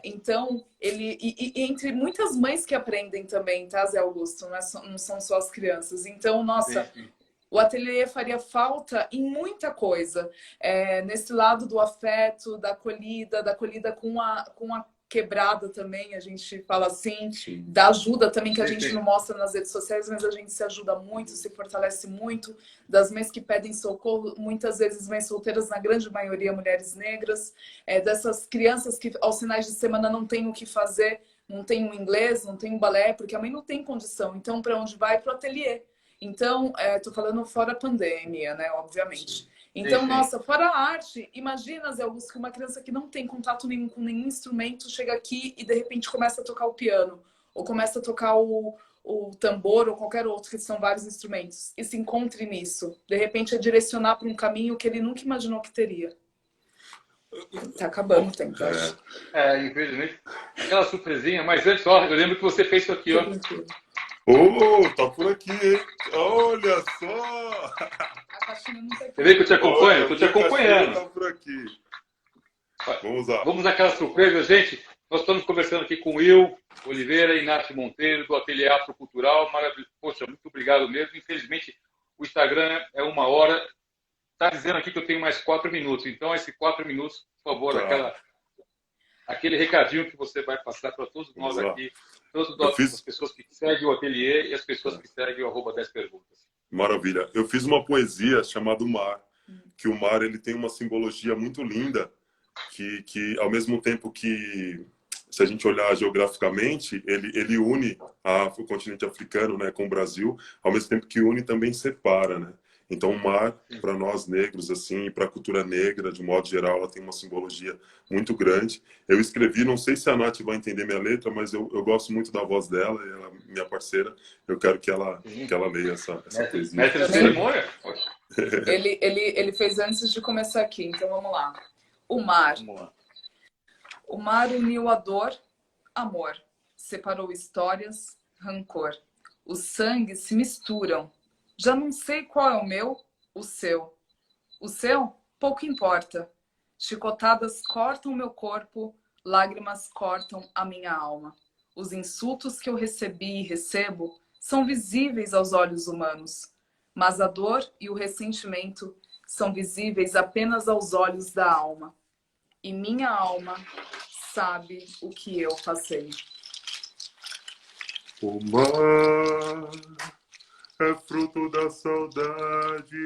Então, entre muitas mães que aprendem também, tá, Zé Augusto? Não são só as crianças. Então, nossa, o ateliê faria falta em muita coisa. Nesse lado do afeto, da acolhida com quebrada também, a gente fala assim, da ajuda também que a gente não mostra nas redes sociais, mas a gente se ajuda muito, se fortalece muito, das mães que pedem socorro, muitas vezes mães solteiras, na grande maioria mulheres negras, dessas crianças que aos finais de semana não têm o que fazer, não tem um inglês, não tem um balé, porque a mãe não tem condição, então para onde vai? Para o ateliê. Então, tô falando fora a pandemia, né, obviamente. Então, nossa, fora a arte, imagina, Zé Augusto, que uma criança que não tem contato nenhum com nenhum instrumento chega aqui e de repente começa a tocar o piano, ou começa a tocar o tambor, ou qualquer outro, que são vários instrumentos, e se encontre nisso. De repente é direcionar para um caminho que ele nunca imaginou que teria. Tá acabando o tempo, acho. Infelizmente. Aquela surpresinha, mas antes, ó, eu lembro que você fez isso aqui, ó. Tá por aqui, hein? Olha só! A caixinha não tá aqui. Você vê que eu te acompanho? Eu tô te acompanhando. Tá por aqui. Vamos lá. Vamos àquela surpresa, gente. Nós estamos conversando aqui com Will Oliveira e Nath Monteiro, do Ateliê Afrocultural. Maravilhoso. Poxa, muito obrigado mesmo. Infelizmente, o Instagram é 1 hora. Está dizendo aqui que eu tenho mais 4 minutos. Então, esses 4 minutos, por favor, aquele recadinho que você vai passar para todos nós aqui, tanto as pessoas que seguem o Ateliê e as pessoas que seguem o @10 perguntas. Maravilha. Eu fiz uma poesia chamada O Mar, que o mar ele tem uma simbologia muito linda, que ao mesmo tempo que, se a gente olhar geograficamente, ele une o continente africano, né, com o Brasil, ao mesmo tempo que une também separa, né? Então, o mar, para nós negros, assim, para a cultura negra, de modo geral, ela tem uma simbologia muito grande. Eu escrevi, não sei se a Nath vai entender minha letra, mas eu gosto muito da voz dela, e ela é minha parceira. Eu quero que ela leia essa poesia. Mestre de cerimônia? Ele fez antes de começar aqui, então vamos lá. O mar. Vamos lá. O mar uniu a dor, amor. Separou histórias, rancor. Os sangues se misturam. Já não sei qual é o meu, o seu. O seu, pouco importa. Chicotadas cortam meu corpo, lágrimas cortam a minha alma. Os insultos que eu recebi e recebo são visíveis aos olhos humanos, mas a dor e o ressentimento são visíveis apenas aos olhos da alma. E minha alma sabe o que eu passei. O mar é fruto da saudade,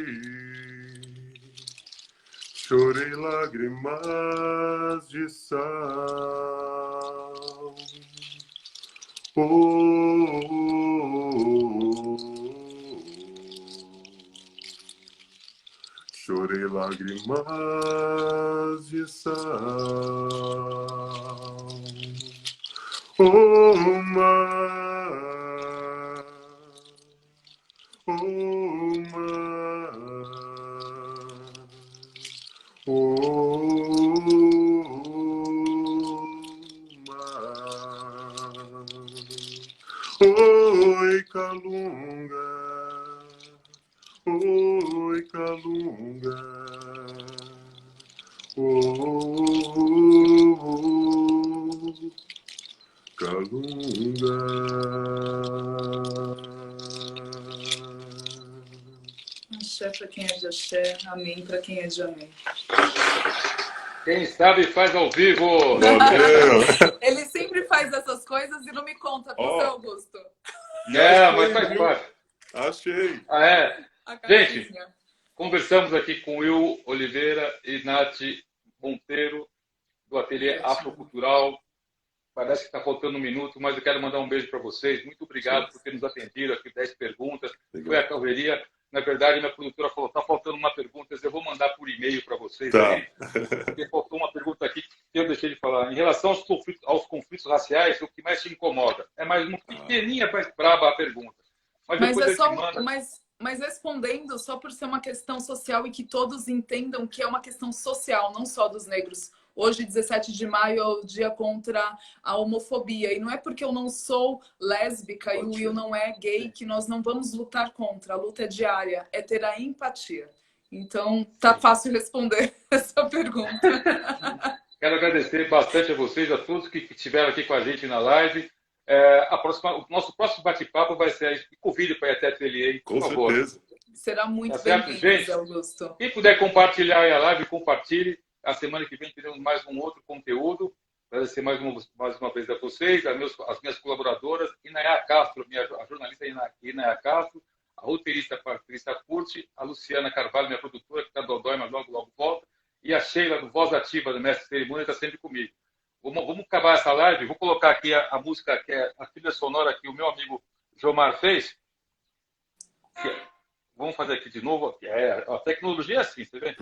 chorei lágrimas de sal. Chorei lágrimas de sal. Oh, mar, oh, mar, oh, mar. Oi, Calunga, oi, Calunga, Calunga. Axé para quem é de axé, amém para quem é de amém. Quem sabe faz ao vivo. Ele sempre faz essas coisas e não me conta, Zé Augusto. Não, mas faz parte. Achei. Gente, conversamos aqui com Will Oliveira e Nath Monteiro, do Ateliê Afrocultural. Parece que está faltando um minuto, mas eu quero mandar um beijo para vocês. Muito obrigado por ter nos atendido aqui, 10 perguntas. Foi a correria. Na verdade, minha produtora falou, está faltando uma pergunta, eu vou mandar por e-mail para vocês. Aí, porque faltou uma pergunta aqui que eu deixei de falar. Em relação aos conflitos raciais, o que mais te incomoda? É mais uma pequenininha, mais braba a pergunta. Mas respondendo, só por ser uma questão social e que todos entendam que é uma questão social, não só dos negros. Hoje, 17 de maio, é o dia contra a homofobia. E não é porque eu não sou lésbica e o Will não é gay que nós não vamos lutar contra. A luta é diária, é ter a empatia. Então, tá fácil responder essa pergunta. Quero agradecer bastante a vocês, a todos que estiveram aqui com a gente na live. O nosso próximo bate-papo vai ser... Convide para ir até a Ateliê, por favor. Certeza. Será muito bem-vindo, Zé Augusto. Quem puder compartilhar a live, compartilhe. A semana que vem teremos mais um outro conteúdo. Agradecer mais uma vez a vocês, as minhas colaboradoras, Inaya Castro, a jornalista Inaya Castro, a roteirista Patrícia Curti, a Luciana Carvalho, minha produtora, que está dodói, mas logo volta, e a Sheila, do Voz Ativa, do Mestre Cerimônia, está sempre comigo. Vamos acabar essa live, vou colocar aqui a música, que é a trilha sonora que o meu amigo Jomar fez. Vamos fazer aqui de novo. A tecnologia é assim, você vê?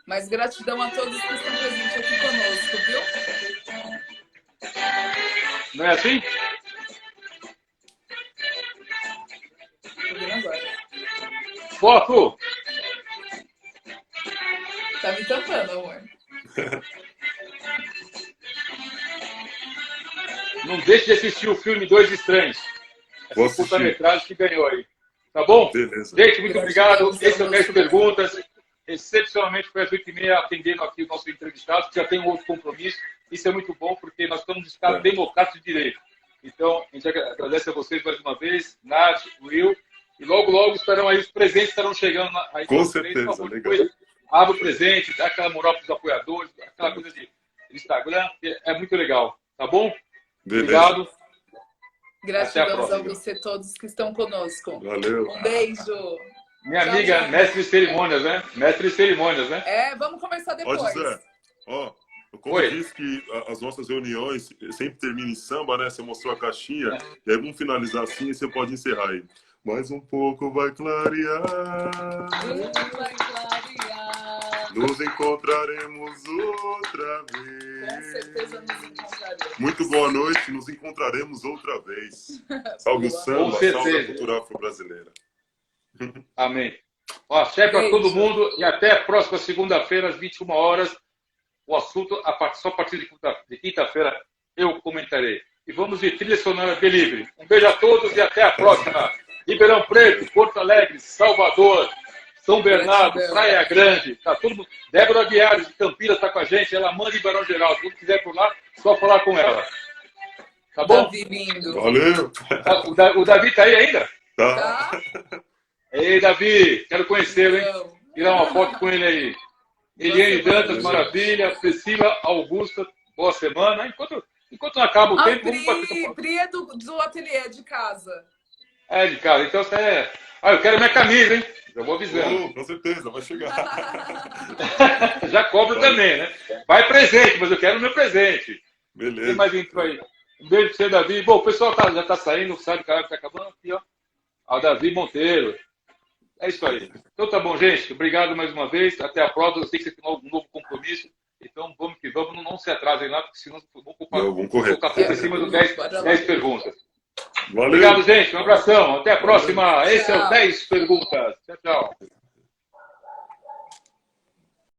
Mas gratidão a todos que estão presentes aqui conosco, viu? Não é assim? Tô vendo agora. Foto! Tá me tampando, amor. Não deixe de assistir o filme Dois Estranhos. Essa curta-metragem que ganhou aí. Tá bom? Beleza. Gente, muito obrigado. Esse é o 10 Perguntas. Excepcionalmente foi às 8h30 atendendo aqui o nosso entrevistado, que já tem um outro compromisso. Isso é muito bom, porque nós estamos no Estado democrático de direito. Então, a gente agradece a vocês mais uma vez, Nath, Will, e logo estarão aí, os presentes estarão chegando aí. Com certeza, legal. Abre o presente, dá aquela moral para os apoiadores, aquela coisa de Instagram, é muito legal. Tá bom? Beleza. Obrigado. Gratidão a você todos que estão conosco. Valeu. Um beijo. Minha amiga, tchau. mestre de cerimônias, né? Mestre de cerimônias, né? Vamos conversar depois. Ó, José, como eu disse que as nossas reuniões sempre terminam em samba, né? Você mostrou a caixinha, e aí vamos finalizar assim e você pode encerrar aí. Mais um pouco vai clarear. Vai clarear. Nos encontraremos outra vez. Com certeza nos encontraremos. Muito boa noite, nos encontraremos outra vez. Salve o samba, salve a cultura afro-brasileira. Amém. Chefe para todo mundo e até a próxima segunda-feira, às 21 horas. O assunto, só a partir de quinta-feira, eu comentarei. E vamos de trilha sonora Delivery. Um beijo a todos e até a próxima. Ribeirão Preto, Porto Alegre, Salvador, São Bernardo, Praia Grande. Tá todo mundo. Débora Guiares, de Campinas, está com a gente. Ela manda em Barão Geral. Se você quiser por lá, só falar com ela. Tá bom? Davi lindo. Valeu. O Davi tá aí ainda? Tá. Ei, Davi, quero conhecê-lo, hein? Tirar uma foto com ele aí. Eliane Dantas, maravilha. Priscila Augusta, boa semana. Enquanto não acaba o tempo, vamos bater. Pri é do ateliê de casa. É, de casa. Então você é. Eu quero minha camisa, hein? Já vou avisando. Com certeza, vai chegar. Já cobro também, né? Vai presente, mas eu quero o meu presente. Beleza. Tem mais intro aí. Um beijo pra você, Davi. Bom, o pessoal já tá saindo, sabe? O cara tá acabando aqui, ó. O Davi Monteiro. É isso aí. Então tá bom, gente. Obrigado mais uma vez. Até a próxima. Eu sei que você tem um novo compromisso. Então vamos que vamos. Não se atrasem lá, porque senão vamos correr. Colocar tudo em cima do 10 perguntas. Valeu. Obrigado, gente. Um abração. Até a próxima. Esse é o 10 Perguntas. Tchau, tchau.